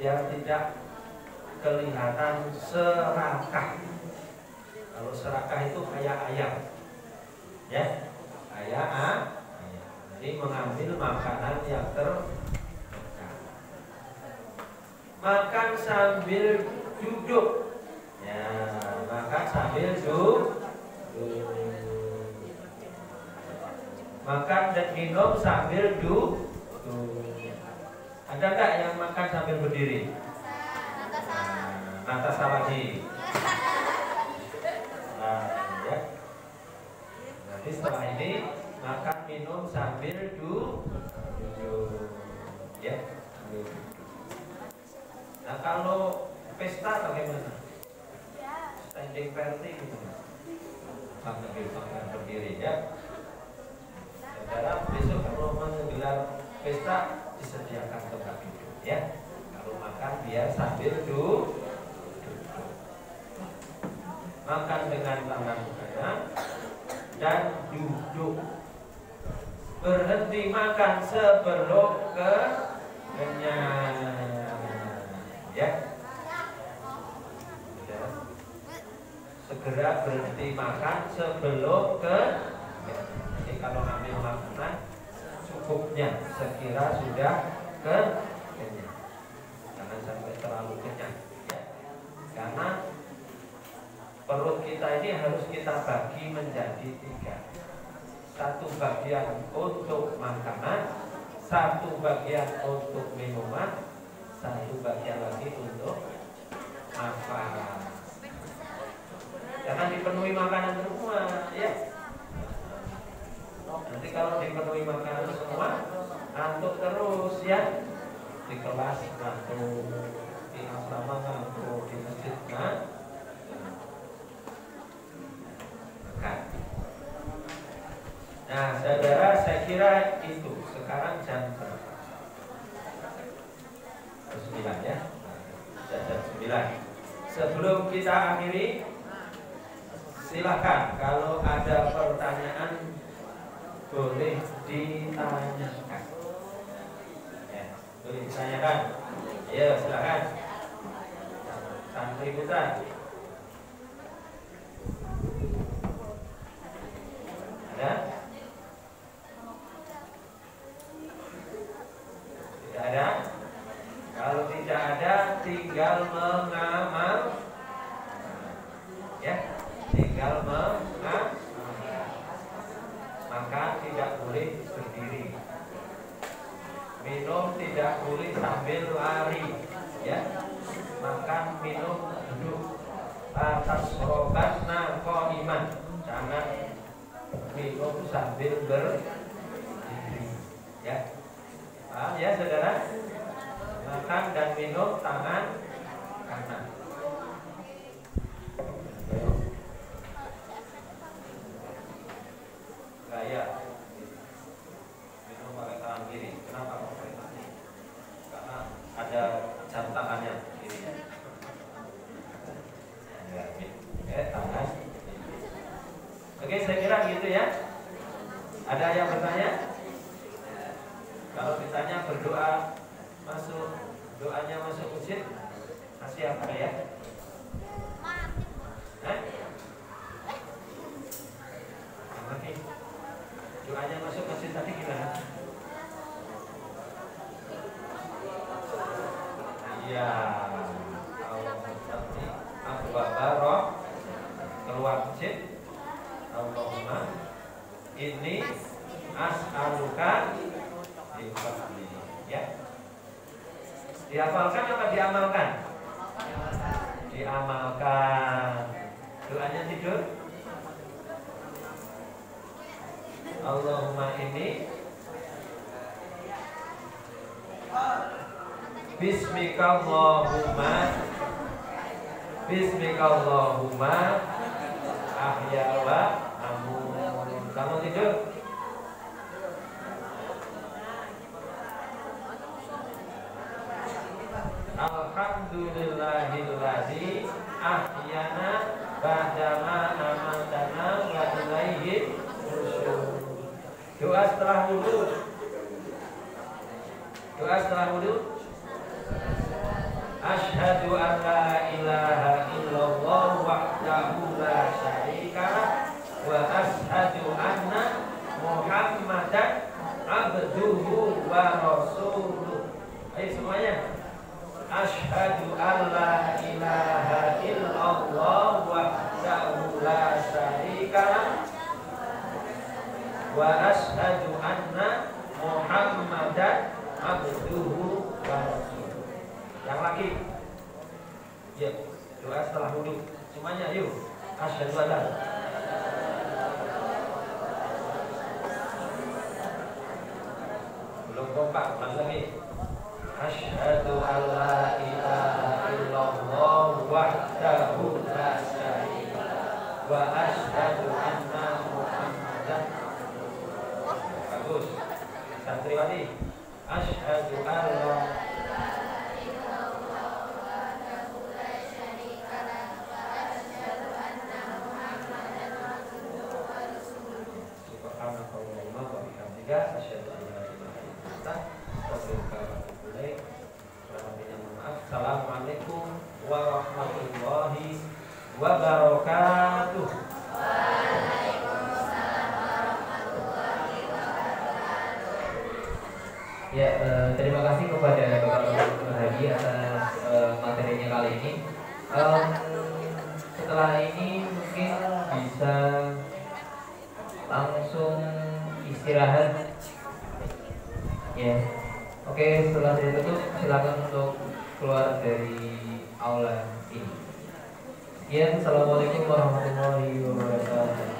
yang tidak kelihatan serakah. Kalau serakah itu kayak ayam, ya, kayak ayam. Jadi mengambil makanan yang terdekat. Makan sambil duduk, ya, makan sambil duduk. Makan dan minum sambil duduk. Ada enggak yang makan sambil berdiri? Natasha lagi. Nah, ya. Nanti setelah ini makan minum sambil duduk. Ya. Nah, kalau pesta bagaimana? Standing party gitu. Sambil berdiri ya. Saudara besok kalau menggelar pesta disediakan tempat duduk ya. Kalau makan biar sambil duduk. Makan dengan tangan kanan dan duduk. Berhenti makan sebelum kenyang. Ya. Segera berhenti makan sebelum kenyang. Jadi kalau ambil makanan cukupnya, sekira sudah kenyang. Jangan sampai terlalu kenyang ya. Karena perut kita ini harus kita bagi menjadi 3. Satu bagian untuk makanan, satu bagian untuk minuman, satu bagian lagi untuk nafas. Jangan dipenuhi makanan semua ya. Nanti kalau dipenuhi makanan semua, ngantuk terus ya. Di kelas ngantuk, di asrama ngantuk, di masjid ngantuk. Nah, saudara, saya kira itu. Sekarang jam berapa? 9 ya. Jam 9. Sebelum kita akhiri, silakan kalau ada pertanyaan boleh ditanyakan. Ya, boleh ditanyakan. Ayo, silakan. Santri Putra. Ada? Tidak ada? Kalau tidak ada, tinggal mengamal. Ya, tinggal mengamal. Makan tidak boleh berdiri. Minum tidak boleh sambil lari. Ya, makan minum duduk. Atas robat iman. Jangan minum sambil berdiri. Ya, paham ya saudara? makan dan minum tangan kanan. Gaya minum pakai tangan kiri. Kenapa kok pakai tangan kiri? Karena ada jam tangannya kiri. Tangan. Oke, saya kira gitu ya. Ada yang bertanya? Kalau ditanya berdoa masuk, doanya masuk masjid, kasih apa ya? Oke. Doanya masuk masjid tadi gimana? Iya. Abu Bakar keluar masjid. Allahumma inni as'aluka bifadli. Ya. Dihafalkan apa diamalkan? Diamalkan. Doanya tidur. Allahumma inni Bismikallahumma ahya wa amut. Kamu tidur. Alhamdulillahilladzi ahyana ba'dama amatana wa ilaihi nusyur. Doa setelah wudu. Doa setelah wudu. Asyhadu an la ilaha illallah wahdahu la syarikalah wa asyhadu anna Muhammadan abduhu wa rasuluh. Ayo semuanya. Asyhadu an la ilaha illallah wahdahu la syarikalah wa asyhadu anna Muhammadan abduhu wa rasuluh. Yang lagi, ya, doa setelah wudu. Semuanya, yuk. Asyhadu an la. Belum kompak, ulang lagi. Asyhadu an la ilaha illallah wahdahu la syarikalah wa asyhadu anna Muhammadan. Bagus. Santriwati. Asyhadu an la Assalamualaikum warahmatullahi wabarakatuh. Ya, terima kasih kepada Bapak Hadi atas materinya kali ini. Setelah ini mungkin bisa langsung istirahat. Ya, oke, setelah ditutup silakan untuk keluar dari aula ini. Sekian, assalamualaikum warahmatullahi wabarakatuh.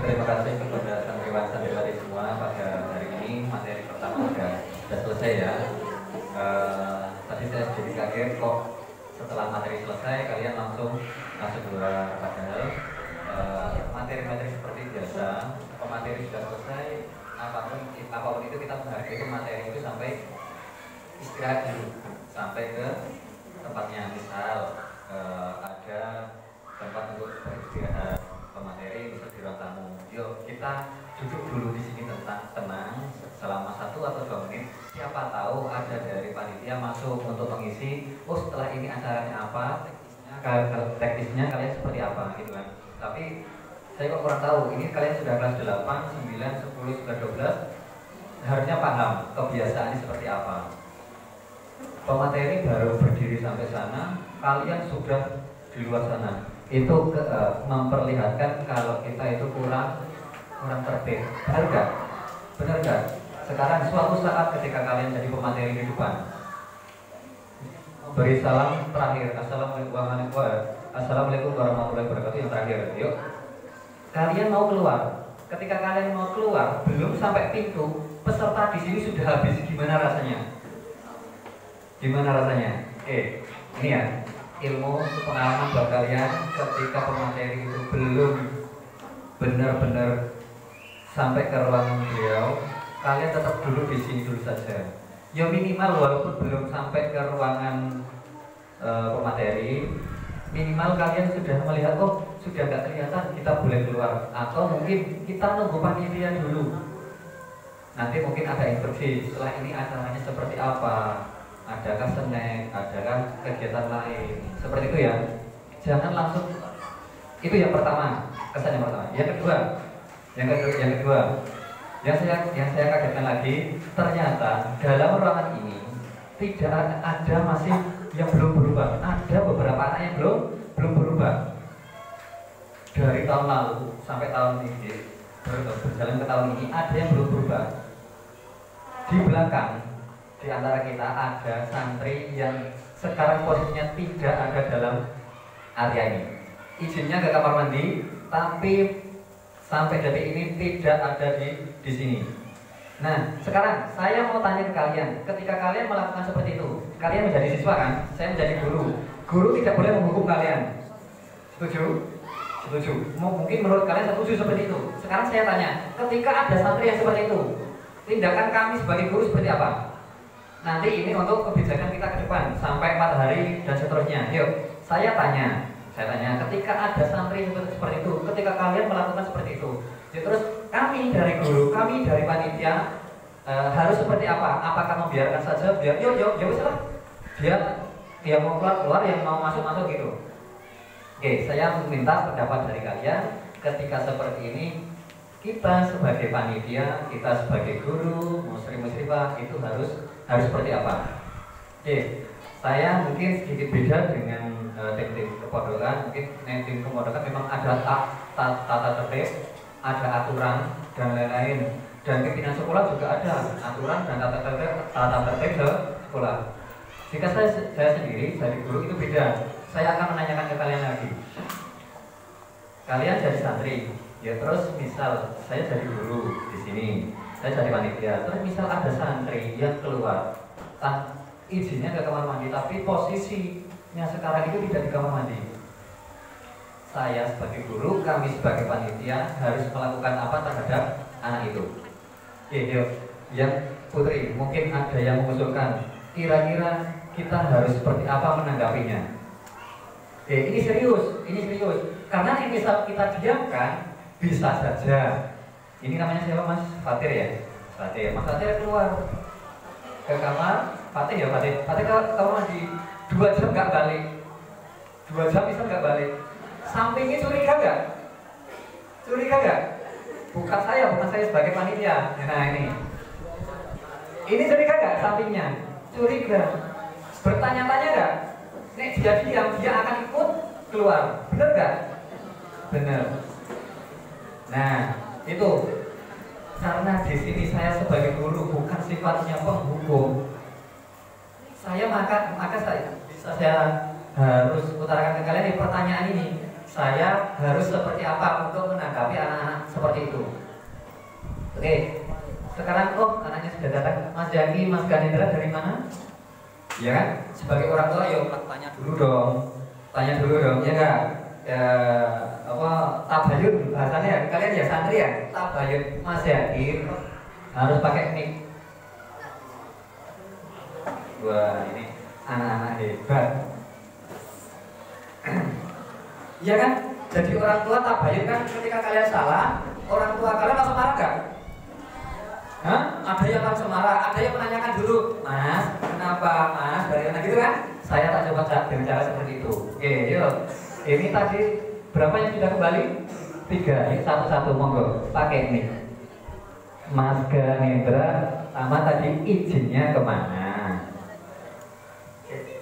Terima kasih kepada santriwan-santriwati semua pada hari ini. Materi pertama sudah selesai ya. Tadi saya jadi kaget kok setelah materi selesai kalian langsung masuk keluar. Padahal materi-materi seperti biasa, kalau materi sudah selesai, apapun itu kita menghargai itu materi itu sampai istirahat dulu sampai ke tempatnya. Misal ada tempat untuk beristirahat pemateri, bisa di ruang tamu. Yuk kita duduk dulu di sini tenang selama 1 atau 2 menit. Siapa tahu ada dari panitia masuk untuk mengisi. Oh setelah ini acaranya apa, teknisnya kalian seperti apa gitu kan. Tapi saya kok kurang tahu. Ini kalian sudah kelas 8, 9, 10, 12, harusnya paham kebiasaannya seperti apa. Pemateri baru berdiri sampai sana, kalian sudah di luar sana. Itu memperlihatkan kalau kita itu kurang tertib. Benar gak? Benar gak? Sekarang suatu saat ketika kalian jadi pemateri di depan, beri salam terakhir, Assalamualaikum warahmatullahi wabarakatuh, yang terakhir. Yuk, kalian mau keluar. Ketika kalian mau keluar, belum sampai pintu, peserta di sini sudah habis. Gimana rasanya? Gimana rasanya? Oke, ini ya ilmu pengalaman buat kalian. Ketika pemateri itu belum benar-benar sampai ke ruangan beliau, kalian tetap duduk di sini dulu saja. Ya minimal walaupun belum sampai ke ruangan pemateri, minimal kalian sudah melihat, oh sudah nggak kelihatan, kita boleh keluar. Atau mungkin kita nunggu panitia dulu. Nanti mungkin ada instruksi setelah ini acaranya seperti apa, adakah snack, adakah kegiatan lain, seperti itu ya. Jangan langsung. Itu yang pertama, kesan yang pertama. Yang kedua, yang saya kagetkan lagi, ternyata dalam ruangan ini tidak ada masih yang belum berubah. Ada beberapa anak yang belum berubah. Dari tahun lalu sampai tahun ini, berjalan ke tahun ini, ada yang belum berubah. Di belakang, di antara kita ada santri yang sekarang posisinya tidak ada dalam area ini. Izinnya ke kamar mandi, tapi sampai detik ini tidak ada di sini. Nah, sekarang saya mau tanya ke kalian, ketika kalian melakukan seperti itu, kalian menjadi siswa kan? Saya menjadi guru. Guru tidak boleh menghukum kalian. Setuju? Setuju. Mungkin menurut kalian setuju seperti itu. Sekarang saya tanya, ketika ada santri yang seperti itu, tindakan kami sebagai guru seperti apa? Nanti ini untuk kebijakan kita ke depan sampai 4 hari dan seterusnya. Yuk, saya tanya, ketika ada santri seperti itu, ketika kalian melakukan seperti itu, ya terus kami dari guru, kami dari panitia harus seperti apa? Apakah membiarkan saja? Biar yuk, dia mau keluar, yang mau masuk gitu. Oke, saya minta pendapat dari kalian. Ketika seperti ini, kita sebagai panitia, kita sebagai guru, muslim-muslimah itu harus seperti apa? Oke, saya mungkin sedikit beda dengan tim kepodokan. Mungkin tim kepodokan memang ada tata tertib, ada aturan dan lain-lain. Dan pimpinan sekolah juga ada aturan dan tata tertib sekolah. Jika saya sendiri dari guru itu beda. Saya akan menanyakan ke kalian lagi. Kalian jadi santri, ya terus misal saya jadi guru di sini, saya jadi panitia. Terus misal ada santri yang keluar, izinnya ke kamar mandi, tapi posisinya sekarang itu tidak di kamar mandi. Saya sebagai guru, kami sebagai panitia harus melakukan apa terhadap anak itu? Yuk, yang Putri, mungkin ada yang mengusulkan, kira-kira kita harus seperti apa menanggapinya? Ini serius, karena ini misal kita diamkan, bisa saja. Ini namanya siapa Mas? Fatir ya? Fatir, Mas Fatir keluar ke kamar, Fatir ke kamar mandi 2 jam nggak balik, 2 jam bisa nggak balik. Sampingnya curiga nggak? Bukan saya sebagai panitia. Nah ini curiga nggak sampingnya? Curiga. Bertanya-tanya nggak? Nek dia diam, dia akan ikut keluar. Bener nggak? Bener. Nah itu karena di sini saya sebagai guru bukan sifatnya penghukum. Maka saya harus utarakan ke kalian di pertanyaan ini. Saya harus seperti apa untuk menanggapi anak-anak seperti itu? Oke, sekarang anaknya sudah datang. Mas Jaki, Mas Ganindra dari mana? Ya kan? Sebagai orang tua, yuk tanya dulu dong, ya enggak? Tabayun bahasanya, kalian ya santri ya, tabayun. Mas Jaki harus pakai mic. Wah, ini anak-anak hebat. Iya kan? Jadi orang tua tabayun kan ketika kalian salah, orang tua kalian langsung marah gak? Hah? Ada yang langsung marah, ada yang menanyakan dulu, Mas, kenapa Mas? Bagaimana gitu kan? Saya tak coba dengan cara seperti itu. Oke, yuk. Ini tadi berapa yang sudah kembali? 3, yuk satu-satu monggo. Pakai ini. Mas Ganendra sama tadi izinnya kemana?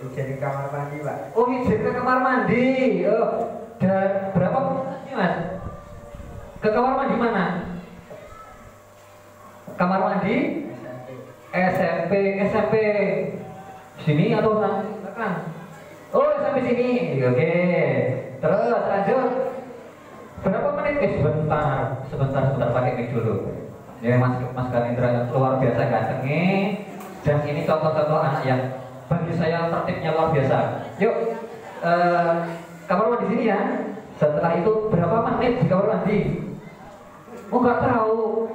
Izin ke kamar mandi, Pak. Oh, izin ke kamar mandi. Oh, dan berapa ini Mas? Ke kamar mandi mana? Kamar mandi? SMP sini atau belakang? Oh, SMP sini. Oke. Terus lanjut. Berapa menit? Sebentar pakai mic dulu. Ya Mas Ganendra yang luar biasa gantengnya. Dan ini contoh-contoh anak yang bagi saya tertibnya luar biasa. Yuk, kamar mandi sini ya. Setelah itu berapa menit di kamar mandi? Oh, nggak tahu.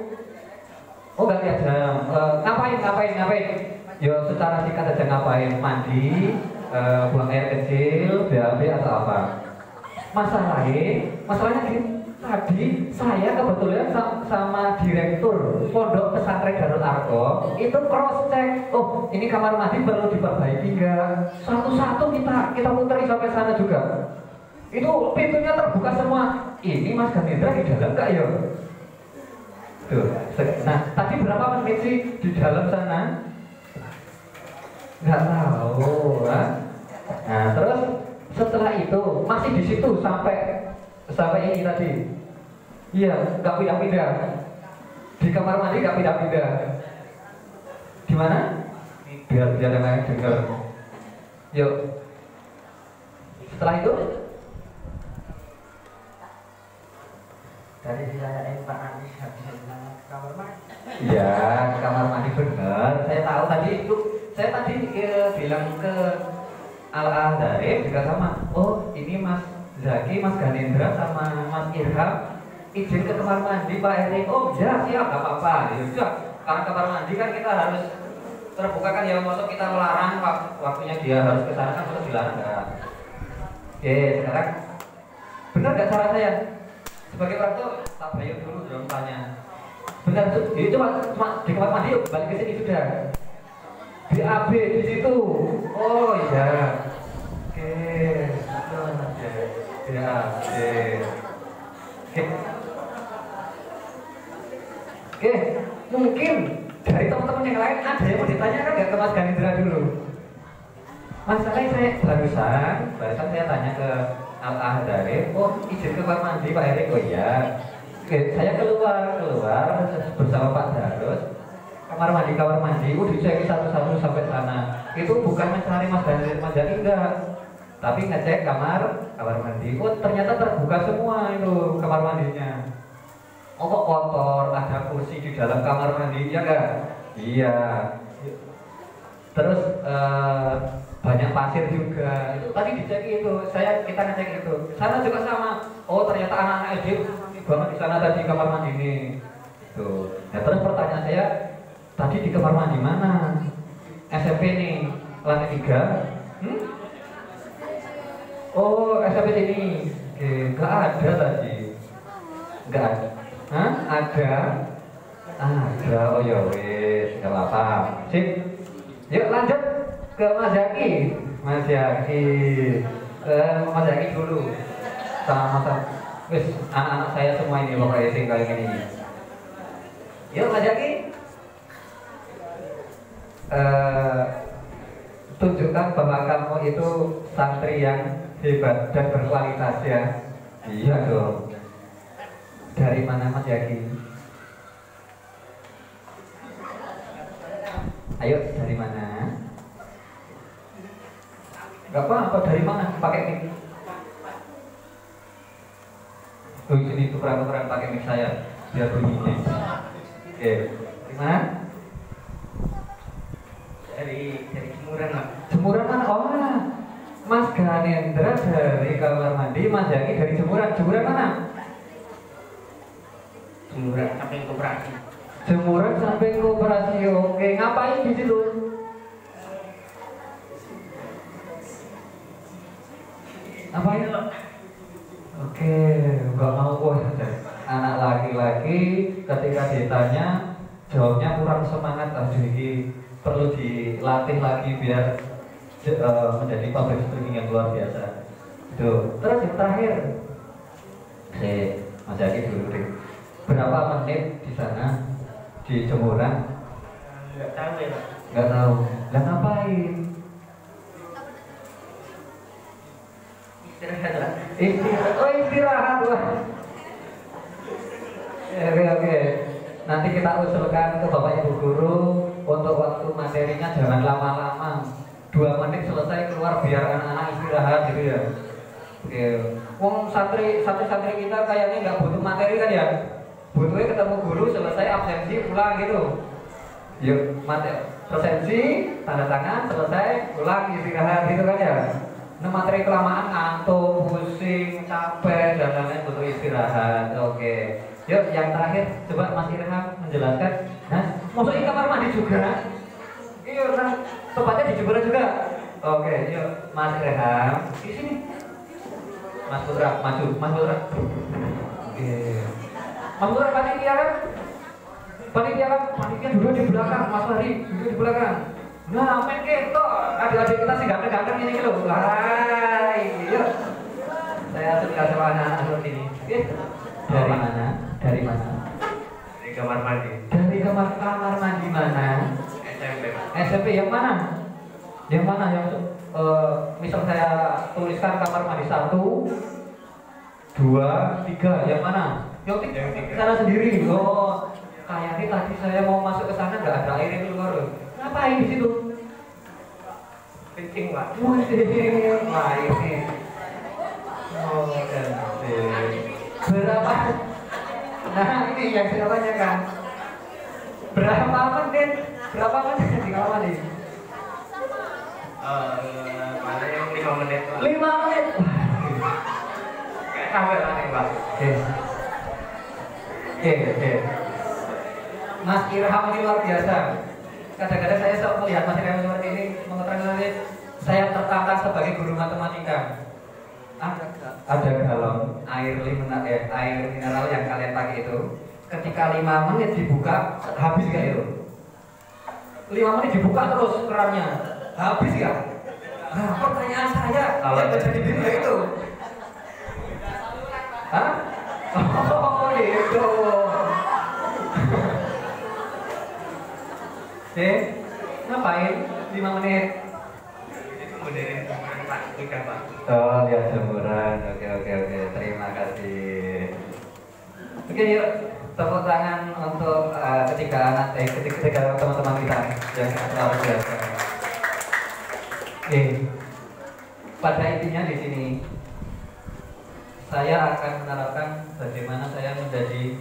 Oh, nggak lihat jam. Ngapain? Yo, secara singkat saja ngapain? Mandi, buang air kecil, BAB atau apa? Masalahnya gini. Tadi saya kebetulan sama direktur Pondok Pesantren Darul Arqam itu cross check. Oh, ini kamar mandi perlu diperbaiki enggak? Satu-satu kita puteri sampai sana juga. Itu pintunya terbuka semua. Ini Mas Ganendra di dalam enggak ya? Tuh. Nah, tadi berapa menit sih di dalam sana? Enggak tahu, kan? Nah, terus setelah itu masih di situ sampai ini tadi. Iya, nggak pindah-pindah. Di kamar mandi nggak pindah-pindah. Di mana? Biar yang lain dengar. Yuk. Setelah itu Tadi ditanyain Pak Anies habis kamar mandi. iya, kamar mandi benar. Saya tahu tadi itu. Saya tadi bilang ke Al-Azharif juga sama. Oh, ini Mas Zaki, Mas Ganendra sama Mas Irham izin ke kamar mandi Pak Erik. Oh ya siap, gak apa-apa. Ya sudah, karena kamar mandi kan kita harus terbuka kan ya, masuk kita melarang waktunya dia harus ke sana kan masuk dilarang kan. Oke, sekarang benar gak cara saya? Sebagai orang tua tak bayar dulu dong tanya. Benar tuh, jadi cuma di kamar mandi yuk, balik ke sini sudah. BAB di situ. Oh iya. Oke. BAB. Oke, mungkin dari teman-teman yang lain ada yang mau ditanyakan nggak ke Mas Ganendra dulu? Masalahnya saya barusan saya tanya ke Al-Azharif, oh izin ke kamar mandi Pak Erik, oh iya. Oke, saya keluar bersama Pak Darus, kamar mandi, dicek satu-satu sampai sana. Itu bukan mencari Mas Ganendra, enggak. Tapi ngecek kamar mandi, oh ternyata terbuka semua itu kamar mandinya. Oh kok kotor, ada kursi di dalam kamar mandi, ya enggak? Iya. Terus banyak pasir juga. Itu tadi dicek itu, kita ngecek itu. Sana juga sama. Oh ternyata anak-anak SD banget di sana tadi kamar mandi ini. Tuh. Nah, terus pertanyaan saya, tadi di kamar mandi mana? SMP nih, lantai 3. Oh, SMP sini. Oke, nggak ada tadi. Nggak ada. Hah? Ada. Oh ya wes, nggak apa-apa. Sip. Yuk lanjut ke Mas Zaki. Mas Zaki dulu. Sama-sama. Wes, anak-anak saya semua ini pokoknya tinggal ini. Yuk Mas Zaki. Tunjukkan bahwa kamu itu santri yang hebat dan berkualitas ya. Iya dong. Dari mana Mas Zaki? Ayo, dari mana? Gak apa-apa, dari mana? Pakai mic. Oh, sini tukeran pakai mic saya biar bunyinya. Oke, dari mana? Dari jemuran, Mas. Jemuran mana? Oh, Mas Ganendra dari kamar mandi, Mas Zaki dari jemuran. Jemuran mana? Jemuran samping koperasi. Jemuran samping koperasi. Oke, ngapain di situ? Ngapain? Oke, nggak mau kok. Anak laki-laki ketika ditanya jawabnya kurang semangat, jadi perlu dilatih lagi biar menjadi public speaking yang luar biasa. Itu. Terus yang terakhir, Mas Yaki dulu deh. Berapa menit di sana di jemuran? Nggak tahu ya Pak. Nggak tahu. Lah ngapain? Istirahat lah. Istirahat lah. Oke. Nanti kita usulkan ke Bapak Ibu Guru untuk waktu materinya jangan lama-lama. 2 menit selesai keluar biar anak-anak istirahat gitu ya. Oke. Wong santri kita kayaknya nggak butuh materi kan ya? Butuhnya ketemu guru selesai absensi pulang gitu. Yuk materi absensi tanda tangan selesai pulang istirahat gitu kan ya? Nah materi kelamaan ngantuk, pusing, capek dan lain-lain butuh istirahat. Oke. Yuk yang terakhir coba Mas Irham menjelaskan. Nah, maksudnya kamar mandi juga? Iya, nah, tempatnya di jemuran juga. Oke, yuk Mas Irham di sini. Mas Putra maju, Mas Putra. Oke. Mas Putra panitia kan? Panitia duduk di belakang. Mas Fahri duduk di belakang. Nah, main keto. Adik-adik kita sih ganteng-ganteng ini loh. Hai, yuk. Saya suka sama anak-anak ini. Oke. Dari mana? Dari kamar mandi. Dari kamar mandi mana? SMP Pak. SMP yang mana? Yang mana? Yang misal saya tuliskan kamar mandi 1, 2, 3. Yang mana? Yang 3. Sana sendiri. Oh, kayaknya tadi saya mau masuk ke sana nggak ada air yang keluar. Ngapain di situ? Kencing Pak. Wah ini. Oh, kencing. Berapa? Nah ini yang saya tanyakan. Berapa menit di kamar mandi? Paling 5 menit Pak. 5 menit. Nggak sampai paling Pak. Oke. Mas Irham ini luar biasa. Kadang-kadang saya selalu melihat Mas Irham seperti ini mengetahui saya tertantang sebagai guru matematika. Ada galon air mineral yang kalian pakai itu. Ketika 5 menit dibuka habis gak itu? 5 menit dibuka terus kerannya habis gak? Nah pertanyaan saya yang terjadi di video itu. Hah? Oh gitu. Ngapain 5 menit? Itu benerin Pak. 3 Pak. Oh lihat jemuran. Oke. Terima kasih. Oke yuk tepuk tangan untuk ketiga teman-teman kita yang luar biasa. Pada intinya di sini saya akan menerapkan bagaimana saya menjadi